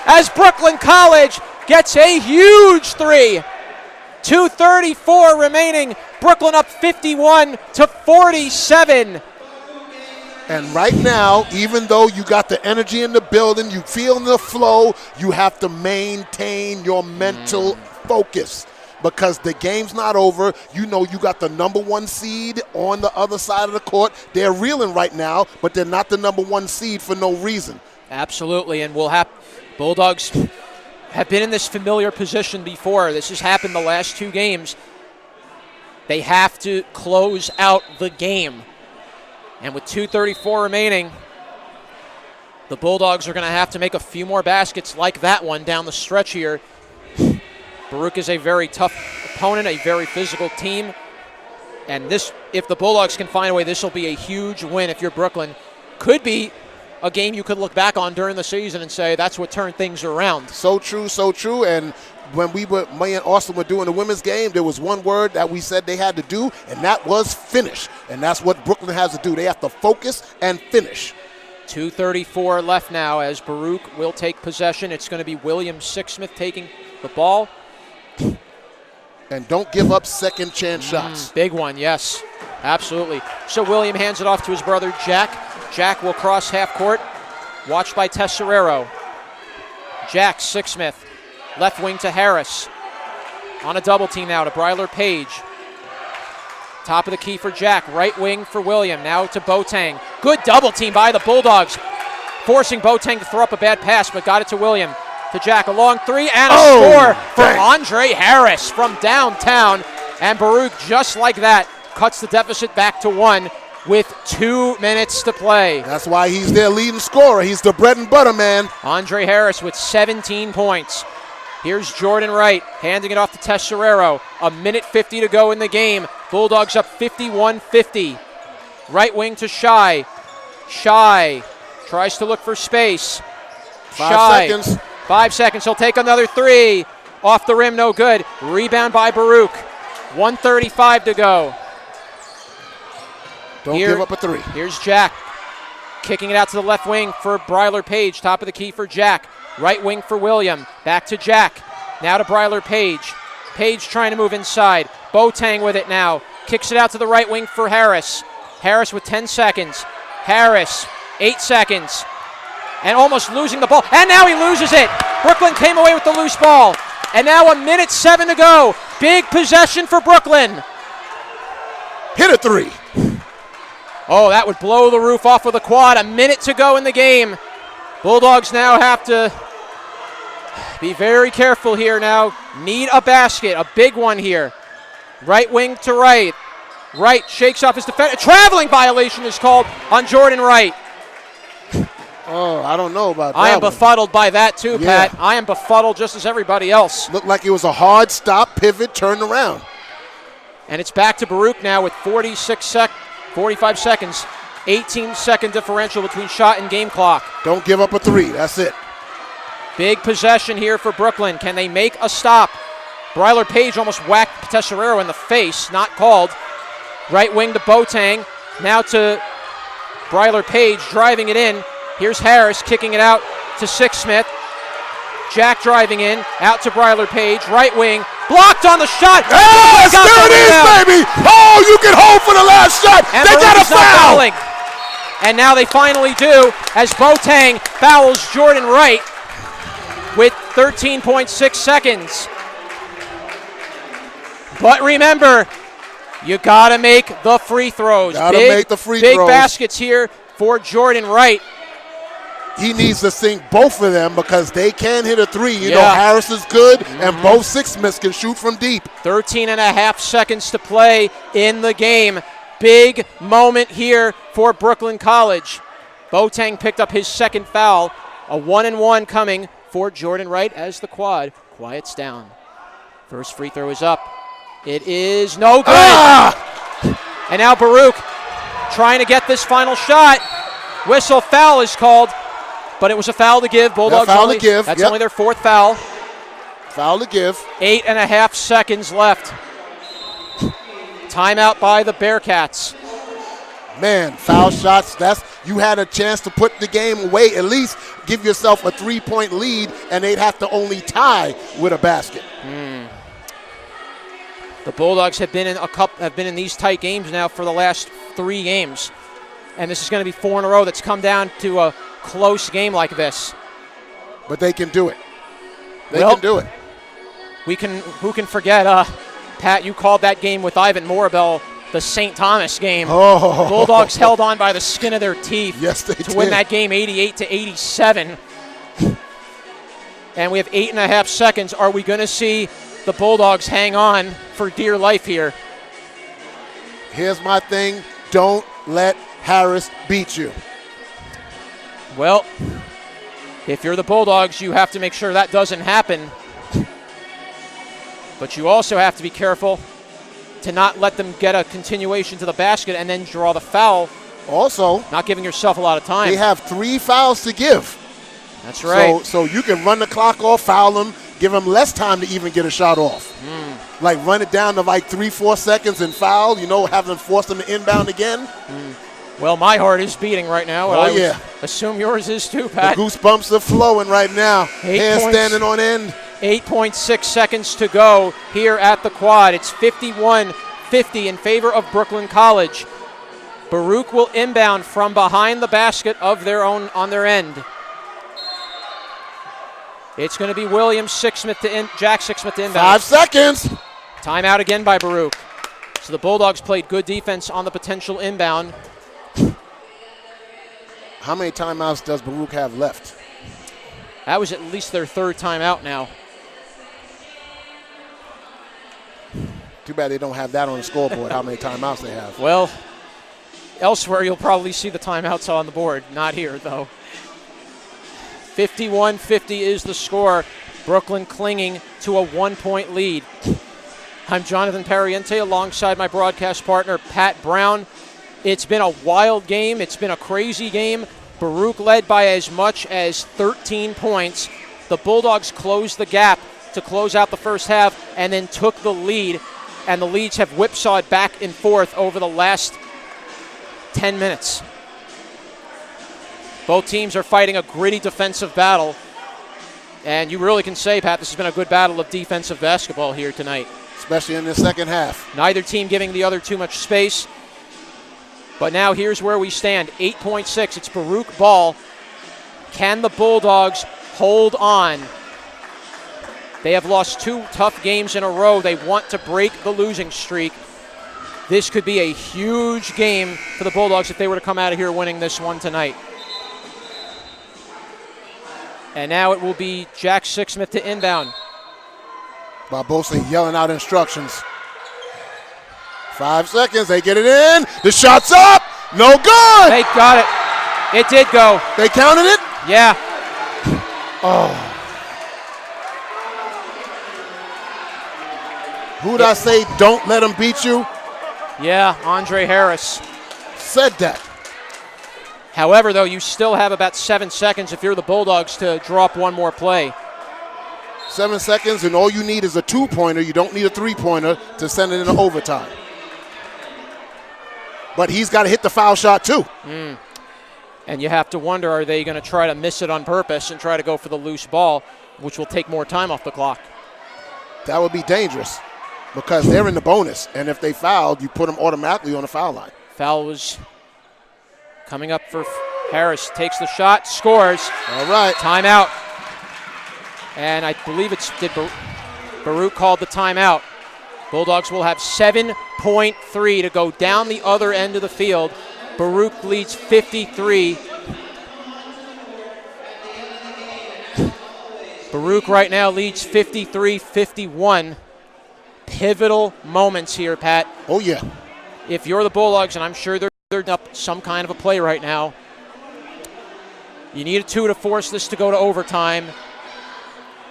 as Brooklyn College gets a huge 3. 2:34 remaining. Brooklyn up 51-47. And right now, even though you got the energy in the building, you feel the flow, you have to maintain your mental focus because the game's not over. You know you got the number 1 seed on the other side of the court. They're reeling right now, but they're not the number 1 seed for no reason. Absolutely, and we'll have Bulldogs have been in this familiar position before. This has happened the last 2 games. They have to close out the game. And with 2:34 remaining, the Bulldogs are going to have to make a few more baskets like that one down the stretch here. Baruch is a very tough opponent, a very physical team. And this, if the Bulldogs can find a way, this will be a huge win if you're Brooklyn. Could be a game you could look back on during the season and say that's what turned things around. So true, so true. And when me and Austin were doing the women's game, there was one word that we said they had to do, and that was finish. And that's what Brooklyn has to do. They have to focus and finish. 2:34 left now as Baruch will take possession. It's going to be William Sixsmith taking the ball. And don't give up second chance shots. Big one, yes. Absolutely. So William hands it off to his brother Jack. Jack will cross half court. Watched by Tesserero. Jack Sixsmith. Left wing to Harris. On a double team now to Bryler Page. Top of the key for Jack. Right wing for William. Now to Boateng. Good double team by the Bulldogs. Forcing Boateng to throw up a bad pass, but got it to William. To Jack. A long 3 and a score for Andre Harris from downtown. And Baruch, just like that, cuts the deficit back to 1 with 2 minutes to play. That's why he's their leading scorer. He's the bread and butter man. Andre Harris with 17 points. Here's Jordan Wright handing it off to Tesserero. 1:50 to go in the game. Bulldogs up 51-50. Right wing to Shy. Shy tries to look for space. 5 seconds. 5 seconds. He'll take another 3. Off the rim, no good. Rebound by Baruch. 1:35 to go. Don't give up a 3. Here's Jack. Kicking it out to the left wing for Bryler Page. Top of the key for Jack. Right wing for William. Back to Jack. Now to Bryler Page. Page trying to move inside. Boateng with it now. Kicks it out to the right wing for Harris. Harris with 10 seconds. Harris, 8 seconds. And almost losing the ball. And now he loses it. Brooklyn came away with the loose ball. And now 1:07 to go. Big possession for Brooklyn. Hit a 3. Oh, that would blow the roof off with a quad. 1 minute to go in the game. Bulldogs now have to be very careful here now. Need a basket, a big one here. Right wing to Wright. Wright shakes off his defender. Traveling violation is called on Jordan Wright. Oh, I don't know about that. I am befuddled by that too, Yeah. Pat. I am befuddled just as everybody else. Looked like it was a hard stop, pivot, turn around. And it's back to Baruch now with 45 seconds. 18-second differential between shot and game clock. Don't give up a 3. That's it. Big possession here for Brooklyn. Can they make a stop? Bryler Page almost whacked Tesserero in the face. Not called. Right wing to Boateng. Now to Bryler Page driving it in. Here's Harris kicking it out to Sixsmith. Jack driving in, out to Bryler Page, right wing, blocked on the shot. Yes, there it is, baby. Oh, you can hold for the last shot. And they got a Baruch's not foul. fouling. And now they finally do, as Boateng fouls Jordan Wright with 13.6 seconds. But remember, you gotta make the free throws. Gotta make the free big throws. baskets here for Jordan Wright. He needs to sink both of them because they can hit a three. You know, Yeah. Harris is good, and both Six Smiths can shoot from deep. 13 and a half seconds to play in the game. Big moment here for Brooklyn College. Boateng picked up his second foul. A 1-and-1 coming for Jordan Wright as the quad quiets down. First free throw is up. It is no good. And now Baruch trying to get this final shot. Whistle, foul is called, but it was a foul to give. Bulldogs foul only, to give, that's yep. only their fourth foul. Foul to give. 8.5 seconds left. Timeout by the Bearcats. Man, foul shots, you had a chance to put the game away, at least give yourself a 3-point lead, and they'd have to only tie with a basket. The Bulldogs have been in these tight games now for the last 3 games. And this is going to be 4 in a row that's come down to a close game like this. But they can do it. They Well, can do it. Who can forget, Pat, you called that game with Ivan Morabel the St. Thomas game. Oh. Bulldogs held on by the skin of their teeth Yes, they to win did. that game 88-87. And we have 8.5 seconds. Are we going to see the Bulldogs hang on for dear life here? Here's my thing. Don't let Harris beat you. Well, if you're the Bulldogs, you have to make sure that doesn't happen. But you also have to be careful to not let them get a continuation to the basket and then draw the foul, Also, not giving yourself a lot of time. they have 3 fouls to give. That's right. So you can run the clock off, foul them, give them less time to even get a shot off. Like run it down to like 3-4 seconds and foul, have them force them to inbound again. Well, my heart is beating right now. and Oh, I would yeah. assume yours is too, The Pat. goosebumps are flowing right now. 8 Hands points. standing on end. 8.6 seconds to go here at the quad. It's 51-50 in favor of Brooklyn College. Baruch will inbound from behind the basket of their own on their end. It's going to be Jack Sixsmith to inbound. 5 seconds. Timeout again by Baruch. So the Bulldogs played good defense on the potential inbound. How many timeouts does Baruch have left? That was at least their third timeout now. Too bad they don't have that on the scoreboard, how many timeouts they have. Well, elsewhere you'll probably see the timeouts on the board. Not here, though. 51-50 is the score. Brooklyn clinging to a 1-point lead. I'm Jonathan Pariente alongside my broadcast partner, Pat Brown. It's been a wild game. It's been a crazy game. Baruch led by as much as 13 points. The Bulldogs closed the gap to close out the first half and then took the lead. And the leads have whipsawed back and forth over the last 10 minutes. Both teams are fighting a gritty defensive battle. And you really can say, Pat, this has been a good battle of defensive basketball here tonight. Especially in the second half. Neither team giving the other too much space. But now here's where we stand. 8.6. It's Baruch ball. Can the Bulldogs hold on? They have lost 2 tough games in a row. They want to break the losing streak. This could be a huge game for the Bulldogs if they were to come out of here winning this one tonight. And now it will be Jack Sixsmith to inbound. Barbosa yelling out instructions. 5 seconds, they get it in. The shot's up, no good. They got it. It did go. They counted it? Yeah. Oh. Who'd I say don't let them beat you? Yeah, Andre Harris. Said that. However, though, you still have about 7 seconds if you're the Bulldogs to drop one more play. 7 seconds, and all you need is a 2-pointer. You don't need a 3-pointer to send it into overtime. But he's got to hit the foul shot, too. And you have to wonder, are they going to try to miss it on purpose and try to go for the loose ball? which will take more time off the clock. That would be dangerous because they're in the bonus. And if they fouled, you put them automatically on the foul line. Foul was coming up for Harris. Takes the shot, scores. All right. Timeout. And I believe Baruch called the timeout. Bulldogs will have 7.3 to go down the other end of the field. Baruch leads 53. Baruch right now leads 53-51. Pivotal moments here, Pat. Oh, yeah. If you're the Bulldogs, and I'm sure they're up some kind of a play right now, you need a 2 to force this to go to overtime.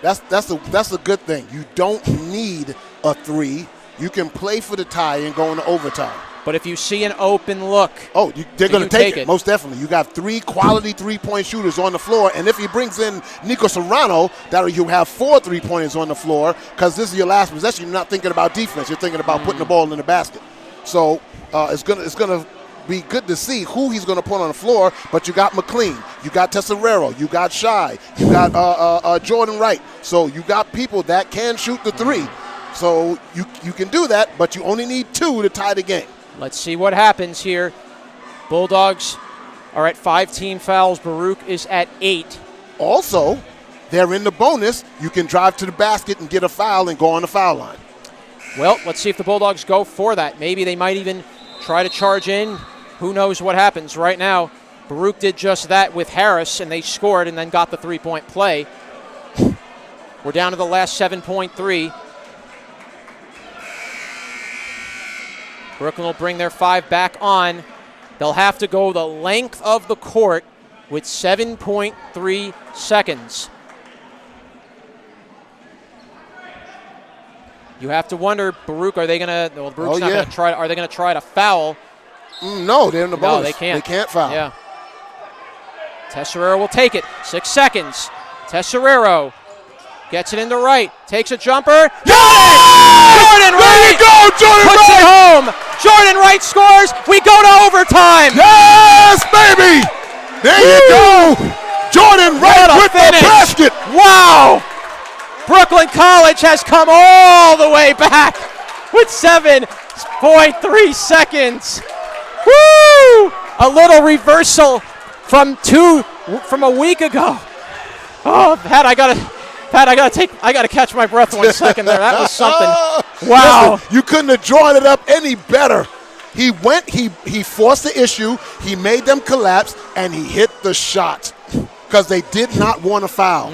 That's a good thing. You don't need a 3. You can play for the tie and go into overtime. But if you see an open look, they're going to take it, most definitely. You got 3 quality three-point shooters on the floor, and if he brings in Nico Serrano, you have 4 3-pointers on the floor because this is your last possession. You're not thinking about defense. You're thinking about putting the ball in the basket. So it's gonna be good to see who he's going to put on the floor, but you got McLean, you got Tesserero, you got Shai, you got Jordan Wright. So you got people that can shoot the 3. So you can do that, but you only need 2 to tie the game. Let's see what happens here. Bulldogs are at 5 team fouls. Baruch is at 8. Also, they're in the bonus. You can drive to the basket and get a foul and go on the foul line. Well, let's see if the Bulldogs go for that. Maybe they might even try to charge in. Who knows what happens right now. Baruch did just that with Harris, and they scored and then got the 3-point play. We're down to the last 7.3. Brooklyn will bring their 5 back on. They'll have to go the length of the court with 7.3 seconds. You have to wonder, Baruch, are they going to? Well, Baruch's not going to try. Are they going to try to foul? No, they're in the bonus. No, they can't. They can't foul. Yeah. Tesserero will take it. 6 seconds. Tesserero gets it into right. Takes a jumper. Jordan Wright! There you go, Jordan puts Wright! it home. Jordan Wright scores. We go to overtime. Yes, baby! There you go. Jordan Wright with the basket. Wow! Brooklyn College has come all the way back with 7.3 seconds. Woo! A little reversal from a week ago. Oh, Pat, I gotta catch my breath 1 second there. That was something. Wow. Listen, you couldn't have drawn it up any better. He forced the issue, he made them collapse, and he hit the shot because they did not want to foul.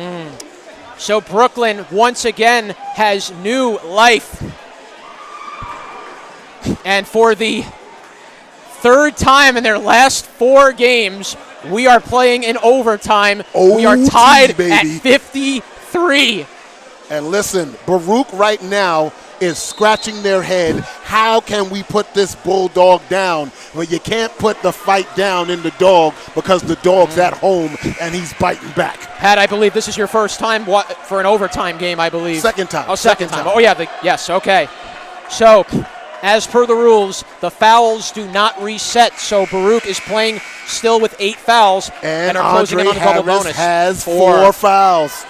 So Brooklyn once again has new life. And for the 3rd time in their last 4 games, we are playing in overtime. We are tied at 53. And listen, Baruch right now is scratching their head. How can we put this Bulldog down? Well, you can't put the fight down in the dog because the dog's at home and he's biting back. Pat, I believe this is your first time for an overtime game, I believe. Second time. Oh, second time. Oh, yeah. Yes, okay. So, as per the rules, the fouls do not reset, so Baruch is playing still with 8 fouls and are closing in on a double bonus. Has 4 fouls.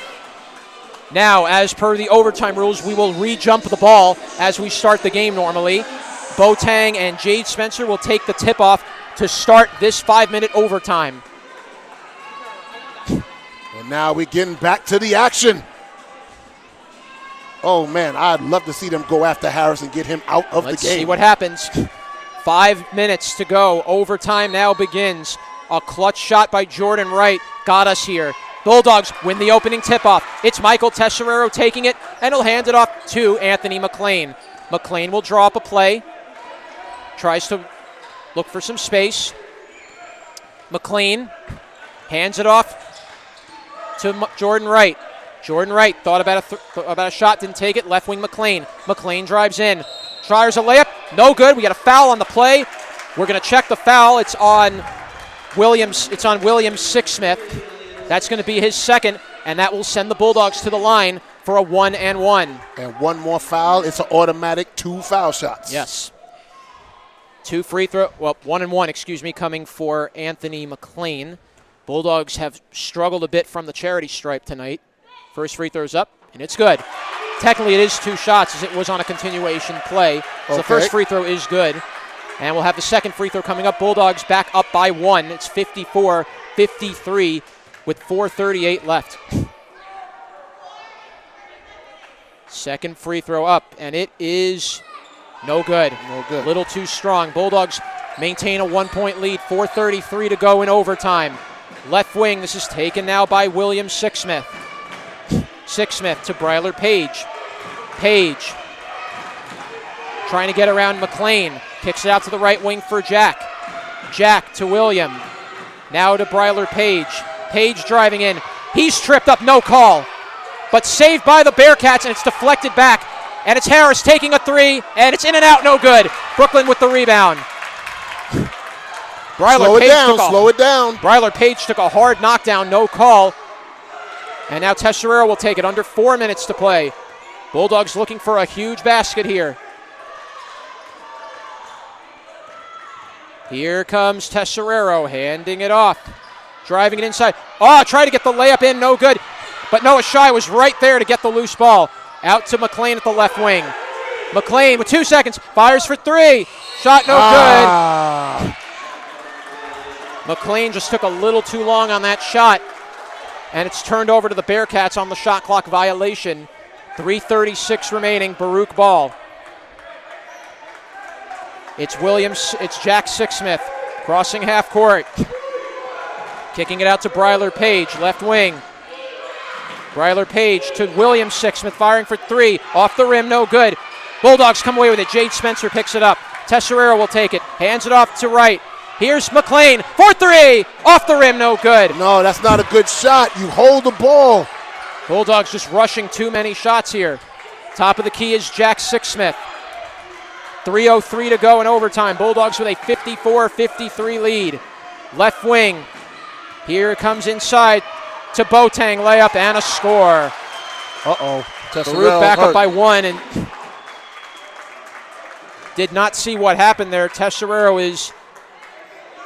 Now, as per the overtime rules, we will re-jump the ball as we start the game normally. Boateng and Jade Spencer will take the tip-off to start this 5-minute overtime. And now we're getting back to the action. Oh, man, I'd love to see them go after Harris and get him out of the game. Let's see what happens. 5 minutes to go. Overtime now begins. A clutch shot by Jordan Wright got us here. Bulldogs win the opening tip-off. It's Michael Tesserero taking it, and he'll hand it off to Anthony McLean. McLean will draw up a play. Tries to look for some space. McLean hands it off to Jordan Wright. Jordan Wright thought about a shot, didn't take it. Left wing McLean. McLean drives in. Tries a layup. No good. We got a foul on the play. We're going to check the foul. It's on Williams. It's on Williams Sixsmith. That's going to be his second, and that will send the Bulldogs to the line for a 1-and-1. And one more foul. It's an automatic 2 foul shots. Yes. 2 free throw. Well, 1-and-1, coming for Anthony McLean. Bulldogs have struggled a bit from the charity stripe tonight. First free throw's up, and it's good. Technically, it is 2 shots as it was on a continuation play. So the first free throw is good. And we'll have the second free throw coming up. Bulldogs back up by 1. It's 54-53 with 4:38 left. Second free throw up, and it is no good. No good. A little too strong. Bulldogs maintain a 1-point lead. 4:33 to go in overtime. Left wing, this is taken now by William Sixsmith. Sixsmith to Bryler Page. Page trying to get around McLean. Kicks it out to the right wing for Jack. Jack to William. Now to Bryler Page. Page driving in. He's tripped up, no call. But saved by the Bearcats, and it's deflected back. And it's Harris taking a 3, and it's in and out, no good. Brooklyn with the rebound. Slow it down. Bryler Page took a hard knockdown, no call. And now Tesserero will take it. Under 4 minutes to play. Bulldogs looking for a huge basket here. Here comes Tesserero, handing it off. Driving it inside. Tried to get the layup in, no good. But Noah Shai was right there to get the loose ball. Out to McLean at the left wing. McLean with 2 seconds, fires for 3. Shot no good. McLean just took a little too long on that shot. And it's turned over to the Bearcats on the shot clock violation. 3:36 remaining, Baruch ball. It's Jack Sixsmith crossing half court. Kicking it out to Bryler Page, left wing. Bryler Page to William Sixsmith, firing for 3. Off the rim, no good. Bulldogs come away with it. Jade Spencer picks it up. Tesserero will take it. Hands it off to right. Here's McLean for 3. Off the rim, no good. No, that's not a good shot. You hold the ball. Bulldogs just rushing too many shots here. Top of the key is Jack Sixsmith. 3:03 to go in overtime. Bulldogs with a 54-53 lead. Left wing. Here it comes inside to Boateng. Layup and a score. Baruch back up by 1 and did not see what happened there. Tesserero is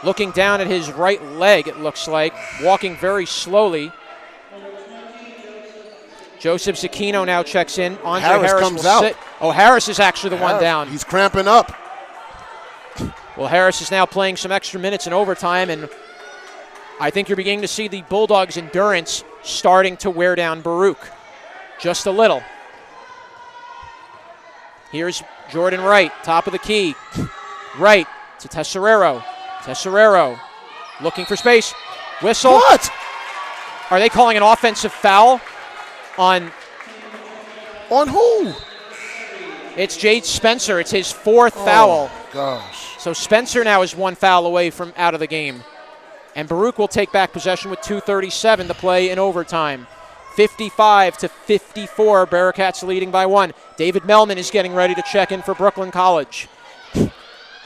looking down at his right leg, it looks like, walking very slowly. Joseph Zucchino now checks in. Andre Harris comes will out. sit. Harris is actually the one down. He's cramping up. Well, Harris is now playing some extra minutes in overtime, and I think you're beginning to see the Bulldogs' endurance starting to wear down Baruch just a little. Here's Jordan Wright, top of the key. Wright to Tesserero. Tesserero looking for space. Whistle. What? Are they calling an offensive foul on who? It's Jade Spencer. It's his 4th foul. Gosh. So Spencer now is 1 foul away from out of the game. And Baruch will take back possession with 2:37 to play in overtime. 55-54, Bearcats leading by 1. David Melman is getting ready to check in for Brooklyn College.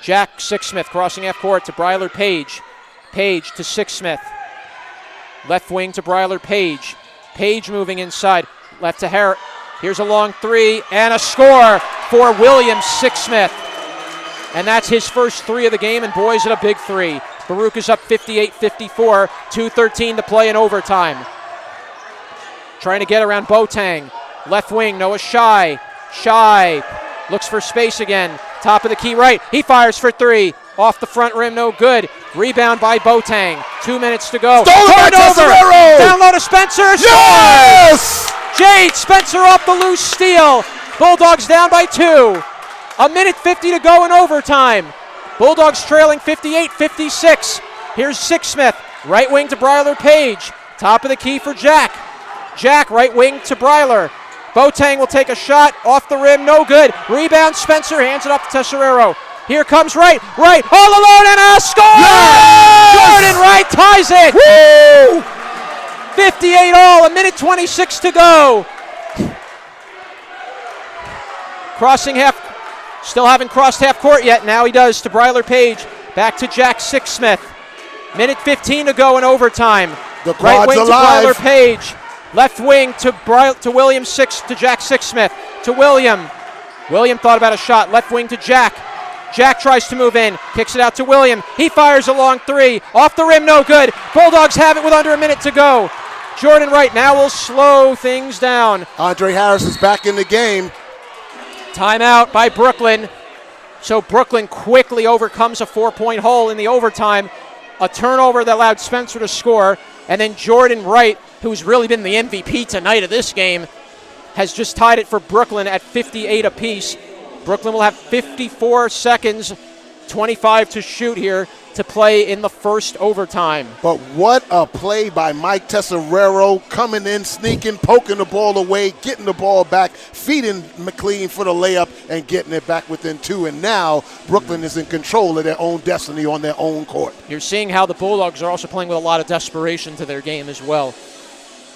Jack Sixsmith crossing half court to Bryler Page. Page to Sixsmith. Left wing to Bryler Page. Page moving inside. Left to Harris. Here's a long 3 and a score for William Sixsmith. And that's his first 3 of the game, and boy, is it a big 3. Baruch is up 58-54, 2:13 to play in overtime. Trying to get around Boateng. Left wing, Noah Shai. Shai looks for space again. Top of the key right. He fires for 3. Off the front rim, no good. Rebound by Boateng. 2 minutes to go. Tesserero! Down low to Spencer. Yes! Jade Spencer off the loose steal. Bulldogs down by 2. 1:50 to go in overtime. Bulldogs trailing 58-56. Here's Sixsmith. Right wing to Bryler Page. Top of the key for Jack. Jack, right wing to Bryler. Boateng will take a shot. Off the rim, no good. Rebound, Spencer hands it up to Tesserero. Here comes Wright. Wright all alone and a score! Yes! Jordan Wright ties it. Woo! 58 all, 1:26 to go. Crossing half, still haven't crossed half court yet. Now he does to Bryler Page. Back to Jack Sixsmith. 1:15 to go in overtime. The Right wing alive. to Bryler Page. Left wing to William to Jack Sixsmith. To William. William thought about a shot. Left wing to Jack. Jack tries to move in. Kicks it out to William. He fires a long 3. Off the rim, no good. Bulldogs have it with under a minute to go. Jordan Wright now will slow things down. Andre Harris is back in the game. Timeout by Brooklyn. So Brooklyn quickly overcomes a 4-point hole in the overtime. A turnover that allowed Spencer to score. And then Jordan Wright, who's really been the MVP tonight of this game, has just tied it for Brooklyn at 58 apiece. Brooklyn will have 54 seconds, 25 to shoot here to play in the first overtime. But what a play by Mike Tesserero, coming in, sneaking, poking the ball away, getting the ball back, feeding McLean for the layup, and getting it back within 2. And now Brooklyn is in control of their own destiny on their own court. You're seeing how the Bulldogs are also playing with a lot of desperation to their game as well.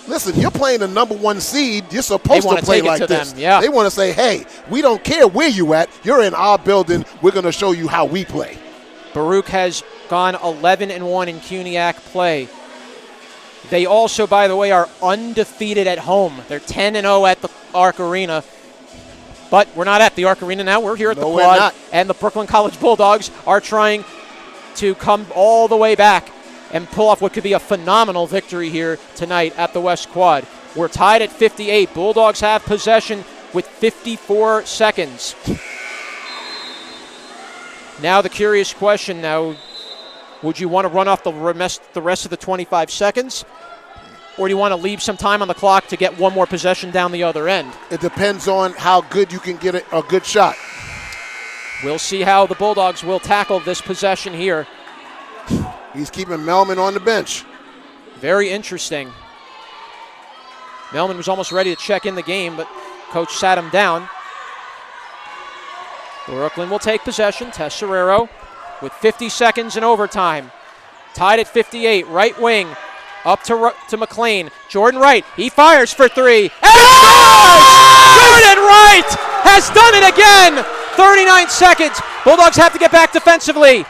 Listen, you're playing the number 1 seed. You're supposed to play like this. They want to say, hey, we don't care where you at. You're in our building. We're going to show you how we play. Baruch has gone 11-1 in CUNYAC play. They also, by the way, are undefeated at home. They're 10-0 at the Arc Arena. But we're not at the Arc Arena now. We're here at the Quad. And the Brooklyn College Bulldogs are trying to come all the way back and pull off what could be a phenomenal victory here tonight at the West Quad. We're tied at 58. Bulldogs have possession with 54 seconds. Now the curious question now, would you want to run off the rest of the 25 seconds? Or do you want to leave some time on the clock to get one more possession down the other end? It depends on how good you can get a good shot. We'll see how the Bulldogs will tackle this possession here. He's keeping Melman on the bench. Very interesting. Melman was almost ready to check in the game, but coach sat him down. Brooklyn will take possession. Tesserero with 50 seconds in overtime. Tied at 58. Right wing up to McLean. Jordan Wright. He fires for 3. And Jordan Wright has done it again. 39 seconds. Bulldogs have to get back defensively.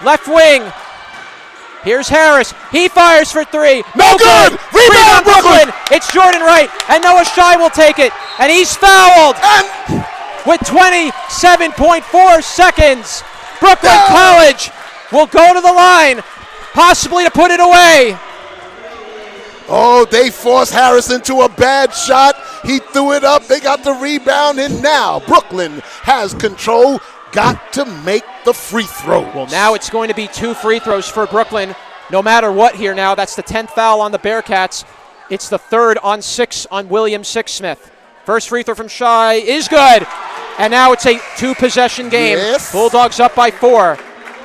Left wing. Here's Harris. He fires for 3. No good. Rebound Brooklyn. It's Jordan Wright. And Noah Shai will take it. And he's fouled. And with 27.4 seconds, Brooklyn College will go to the line, possibly to put it away. Oh, they forced Harris into a bad shot. He threw it up. They got the rebound, and now Brooklyn has control. Got to make the free throw. Well, now it's going to be 2 free throws for Brooklyn, no matter what here now. That's the 10th foul on the Bearcats. It's the 3rd on 6 on William Sixsmith. First free throw from Shai is good. And now it's a 2-possession game. Yes. Bulldogs up by 4.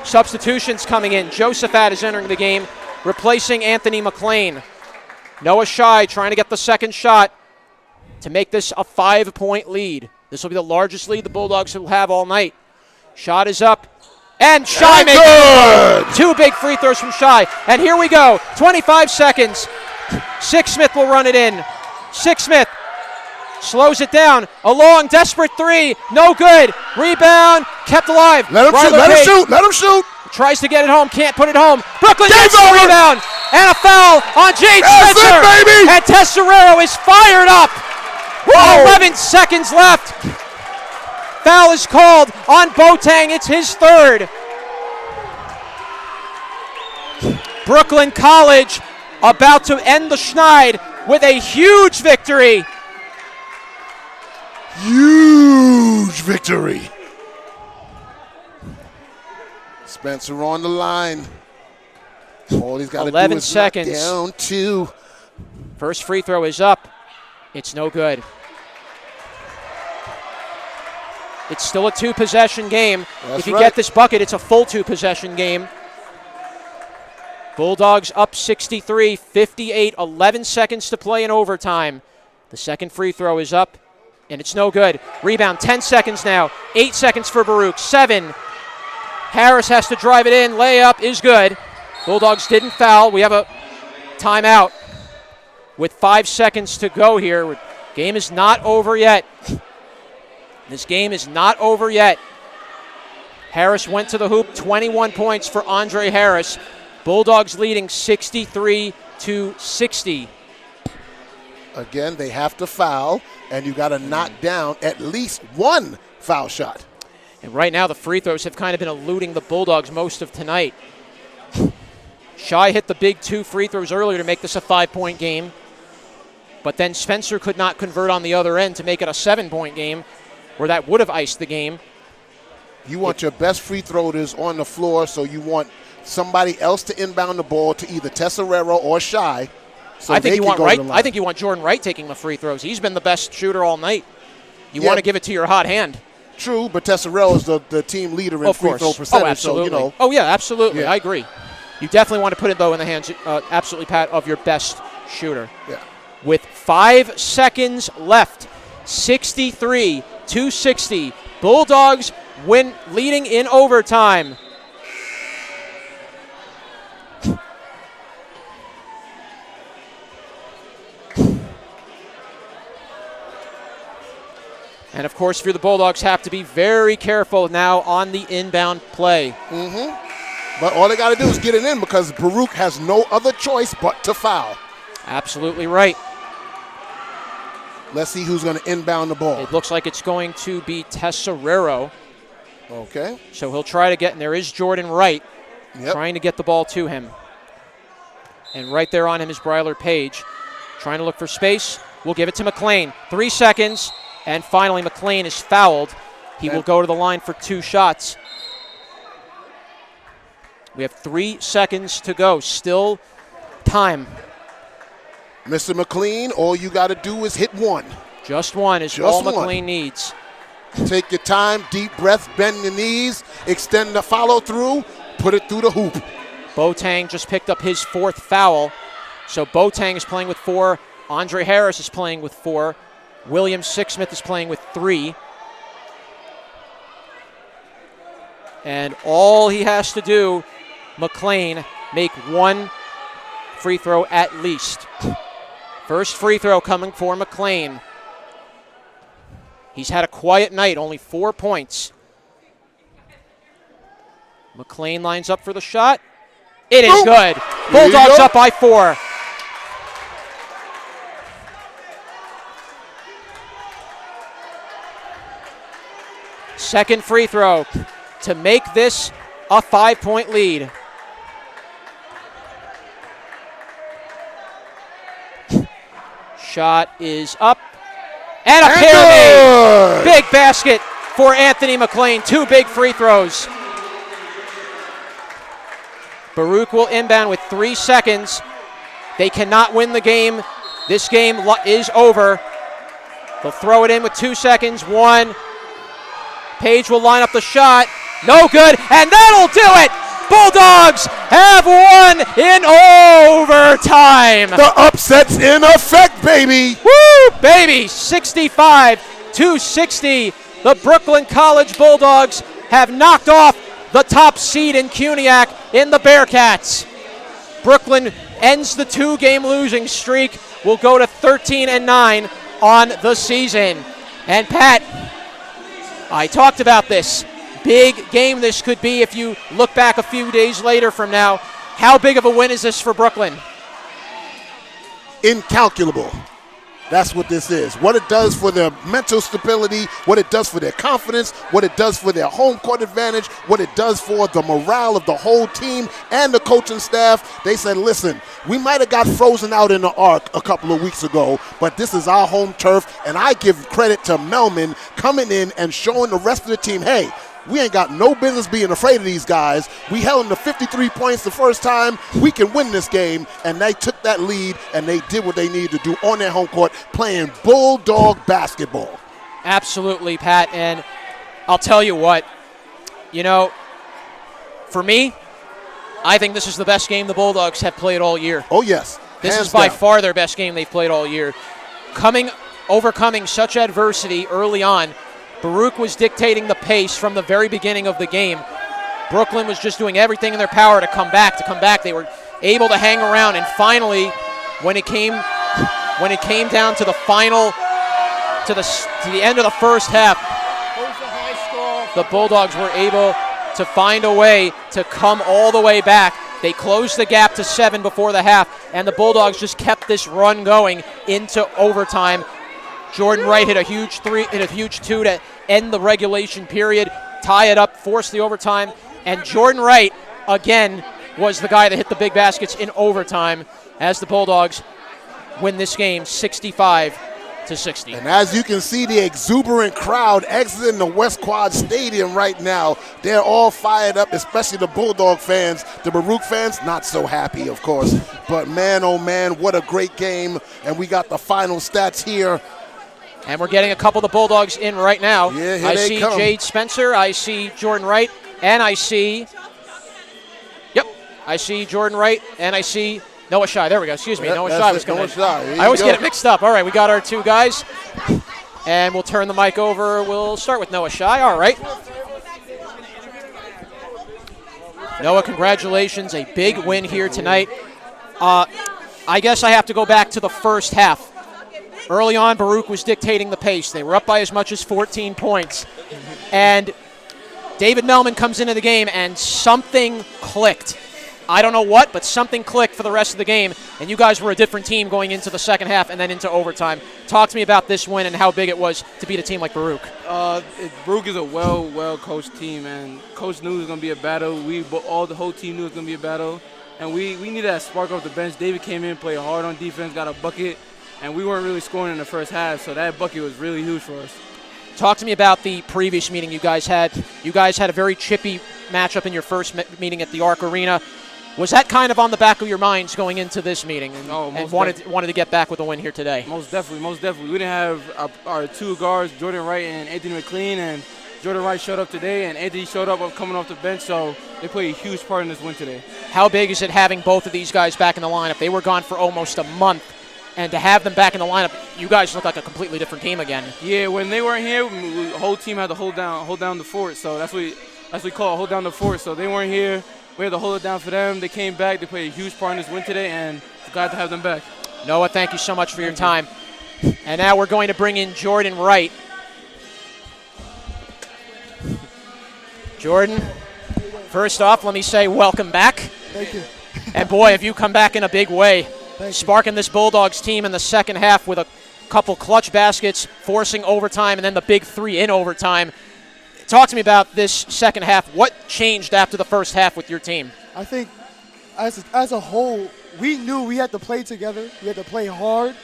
Substitutions coming in. Josephat is entering the game, replacing Anthony McLean. Noah Shai trying to get the second shot to make this a 5-point lead. This will be the largest lead the Bulldogs will have all night. Shot is up. And Shai makes it. 2 big free throws from Shai. And here we go. 25 seconds. Sixsmith will run it in. Sixsmith slows it down. A long, desperate 3. No good. Rebound. Kept alive. Let him shoot. Tries to get it home. Can't put it home. Brooklyn gets the rebound. And a foul on Jade Spencer. Baby. And Tesserero is fired up. 11 seconds left. Foul is called on Boateng. It's his 3rd. Brooklyn College about to end the Schneid with a huge victory. Huge victory. Spencer on the line. All he's got to do 11 is seconds. knock down 2. First free throw is up. It's no good. It's still a 2-possession game. That's if you right. get this bucket, it's a full 2-possession game. Bulldogs up 63, 58, 11 seconds to play in overtime. The second free throw is up, and it's no good. Rebound, 10 seconds now. 8 seconds for Baruch, 7. Harris has to drive it in. Layup is good. Bulldogs didn't foul. We have a timeout with 5 seconds to go here. Game is not over yet. This game is not over yet. Harris went to the hoop, 21 points for Andre Harris. Bulldogs leading 63-60. Again, they have to foul, and you got to knock down at least 1 foul shot. And right now the free throws have kind of been eluding the Bulldogs most of tonight. Shai hit the big 2 free throws earlier to make this a 5-point game. But then Spencer could not convert on the other end to make it a 7-point game, where that would have iced the game. You want your best free throwers on the floor, so you want somebody else to inbound the ball to either Tesserero or Shai. So I think you want Wright. I think you want Jordan Wright taking the free throws. He's been the best shooter all night. You want to give it to your hot hand. True, but Tesserero is the team leader in free throw percentage. Oh, absolutely. So, oh, yeah, absolutely. Yeah. I agree. You definitely want to put it, though, in the hands, absolutely, Pat, of your best shooter. Yeah. With 5 seconds left, 63-60. Bulldogs win, leading in overtime. And, of course, if you're the Bulldogs, have to be very careful now on the inbound play. But all they got to do is get it in because Baruch has no other choice but to foul. Absolutely right. Let's see who's going to inbound the ball. It looks like it's going to be Tesserero. Okay. So he'll try to get, and there is Jordan Wright trying to get the ball to him. And right there on him is Bryler Page. Trying to look for space. We'll give it to McLean. 3 seconds, and finally McLean is fouled. He will go to the line for 2 shots. We have 3 seconds to go. Still time. Mr. McLean, all you got to do is hit one. Just one is all McLean needs. Take your time, deep breath, bend your knees, extend the follow through, put it through the hoop. Boateng just picked up his 4th foul. So Boateng is playing with 4. Andre Harris is playing with 4. William Sixsmith is playing with 3. And all he has to do, McLean, make 1 free throw at least. First free throw coming for McLean. He's had a quiet night, only 4 points. McLean lines up for the shot. It is good. Bulldogs up by 4. Second free throw to make this a 5-point lead. Shot is up. And a pair made. Big basket for Anthony McLean. 2 big free throws. Baruch will inbound with 3 seconds. They cannot win the game. This game is over. They'll throw it in with 2 seconds. 1. Page will line up the shot. No good, and that'll do it! Bulldogs have won in overtime. The upset's in effect, baby. Woo, baby! 65-60. The Brooklyn College Bulldogs have knocked off the top seed in Cuniac in the Bearcats. Brooklyn ends the 2-game losing streak. Will go to 13-9 on the season. And Pat, I talked about this. Big game this could be if you look back a few days later from now. How big of a win is this for Brooklyn? Incalculable. That's what this is. What it does for their mental stability, what it does for their confidence, what it does for their home court advantage, what it does for the morale of the whole team and the coaching staff. They said, listen, we might have got frozen out in the arc a couple of weeks ago, but this is our home turf, and I give credit to Melman coming in and showing the rest of the team, hey, we ain't got no business being afraid of these guys. We held them to 53 points the first time. We can win this game. And they took that lead, and they did what they needed to do on their home court, playing Bulldog basketball. Absolutely, Pat. And I'll tell you what, for me, I think this is the best game the Bulldogs have played all year. Oh, yes. This is by far their best game they've played all year. Overcoming such adversity early on, Baruch was dictating the pace from the very beginning of the game. Brooklyn was just doing everything in their power to come back. They were able to hang around, and finally, when it came down to the final, to the end of the first half, the Bulldogs were able to find a way to come all the way back. They closed the gap to 7 before the half, and the Bulldogs just kept this run going into overtime. Jordan Wright hit a huge 2 to end the regulation period, tie it up, force the overtime. And Jordan Wright, again, was the guy that hit the big baskets in overtime as the Bulldogs win this game 65-60. And as you can see, the exuberant crowd exiting the West Quad Stadium right now. They're all fired up, especially the Bulldog fans. The Baruch fans, not so happy, of course. But man, oh man, what a great game. And we got the final stats here. And we're getting a couple of the Bulldogs in right now. Yeah, here I they see come. Jade Spencer, I see Jordan Wright, and I see Jordan Wright, and I see Noah Shai. There we go. Excuse me. Yeah, Noah that's Shai it, was coming. Noah Shai. Here I always you get go. it mixed up. All right, we got our two guys. And we'll turn the mic over. We'll start with Noah Shai. All right. Noah, congratulations. A big win here tonight. I guess I have to go back to the first half. Early on, Baruch was dictating the pace. They were up by as much as 14 points. And David Melman comes into the game, and something clicked. I don't know what, but something clicked for the rest of the game, and you guys were a different team going into the second half and then into overtime. Talk to me about this win and how big it was to beat a team like Baruch. Baruch is a well-coached team, and Coach knew it was going to be a battle. The whole team knew it was going to be a battle, and we needed that spark off the bench. David came in, played hard on defense, got a bucket, and we weren't really scoring in the first half, so that bucket was really huge for us. Talk to me about the previous meeting you guys had. You guys had a very chippy matchup in your first meeting at the Arc Arena. Was that kind of on the back of your minds going into this meeting and wanted to get back with a win here today? Most definitely. We didn't have our two guards, Jordan Wright and Anthony McLean, and Jordan Wright showed up today, and Anthony showed up coming off the bench, so they played a huge part in this win today. How big is it having both of these guys back in the lineup? They were gone for almost a month, and to have them back in the lineup, you guys look like a completely different team again. Yeah, when they weren't here, the whole team had to hold down the fort, so that's what we call it, hold down the fort. So they weren't here. We had to hold it down for them. They came back. They played a huge part in this win today, and glad to have them back. Noah, thank you so much for your time. And now we're going to bring in Jordan Wright. Jordan, first off, let me say welcome back. Thank you. And boy, have you come back in a big way. Sparking this Bulldogs team in the second half with a couple clutch baskets, forcing overtime, and then the big three in overtime. Talk to me about this second half. What changed after the first half with your team? I think as a whole, we knew we had to play together. We had to play hard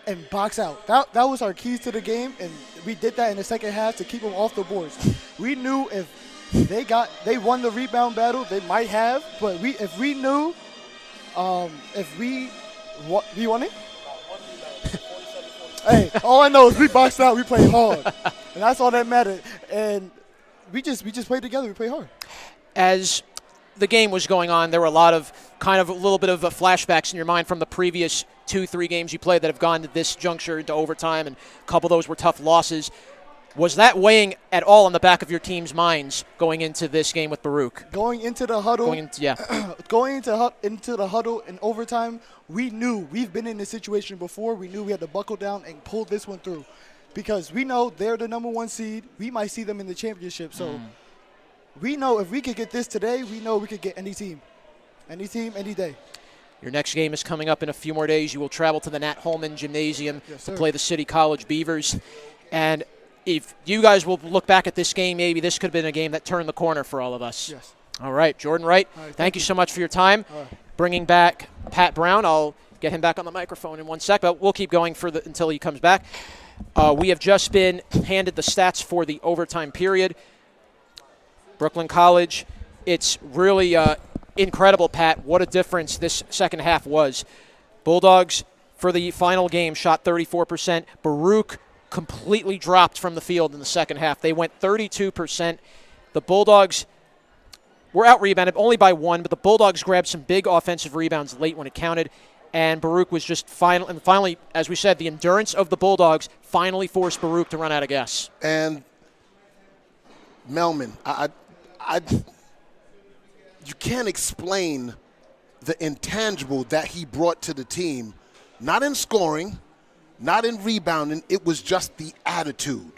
and box out. That was our keys to the game, and we did that in the second half to keep them off the boards. We knew if they won the rebound battle, they might have, but if we won it? Hey, all I know is we boxed out, we played hard. And that's all that mattered. And we just played together, we played hard. As the game was going on, there were a little bit of flashbacks in your mind from the previous 2-3 games you played that have gone to this juncture into overtime, and a couple of those were tough losses. Was that weighing at all on the back of your team's minds going into this game with Baruch? Going into the huddle, going into the huddle in overtime, we knew we've been in this situation before. We knew we had to buckle down and pull this one through, because we know they're the number 1 seed. We might see them in the championship, so we know if we could get this today, we know we could get any team, any day. Your next game is coming up in a few more days. You will travel to the Nat Holman Gymnasium to play the City College Beavers, and if you guys will look back at this game, maybe this could have been a game that turned the corner for all of us. Yes. All right, Jordan Wright, thank you so much for your time. Bringing back Pat Brown. I'll get him back on the microphone in 1 sec, but we'll keep going until he comes back. We have just been handed the stats for the overtime period. Brooklyn College, it's really incredible, Pat, what a difference this second half was. Bulldogs, for the final game, shot 34%. Baruch completely dropped from the field in the second half. They went 32%. The Bulldogs were out-rebounded only by 1, but the Bulldogs grabbed some big offensive rebounds late when it counted, and Baruch was just finally, as we said, the endurance of the Bulldogs finally forced Baruch to run out of gas. And Melman, you can't explain the intangible that he brought to the team, not in scoring, not in rebounding. It was just the attitude,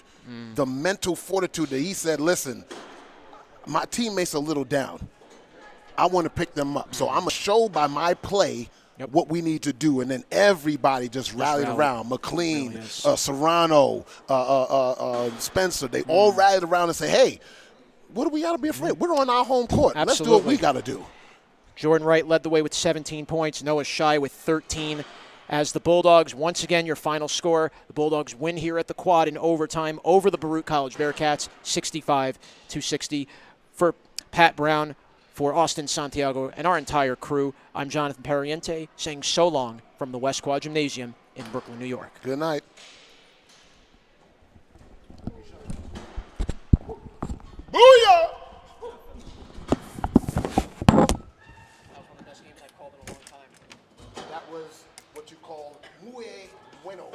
the mental fortitude that he said, listen, my teammates are a little down. I want to pick them up. So I'm going to show by my play what we need to do. And then everybody just rallied around. McLean, Serrano, Spencer, they all rallied around and say, hey, what do we got to be afraid? We're on our home court. Absolutely. Let's do what we got to do. Jordan Wright led the way with 17 points. Noah Shai with 13. As the Bulldogs, once again, your final score, the Bulldogs win here at the Quad in overtime over the Baruch College Bearcats, 65-60. For Pat Brown, for Austin Santiago, and our entire crew, I'm Jonathan Pariente, saying so long from the West Quad Gymnasium in Brooklyn, New York. Good night. Booyah! That was what you call muy bueno.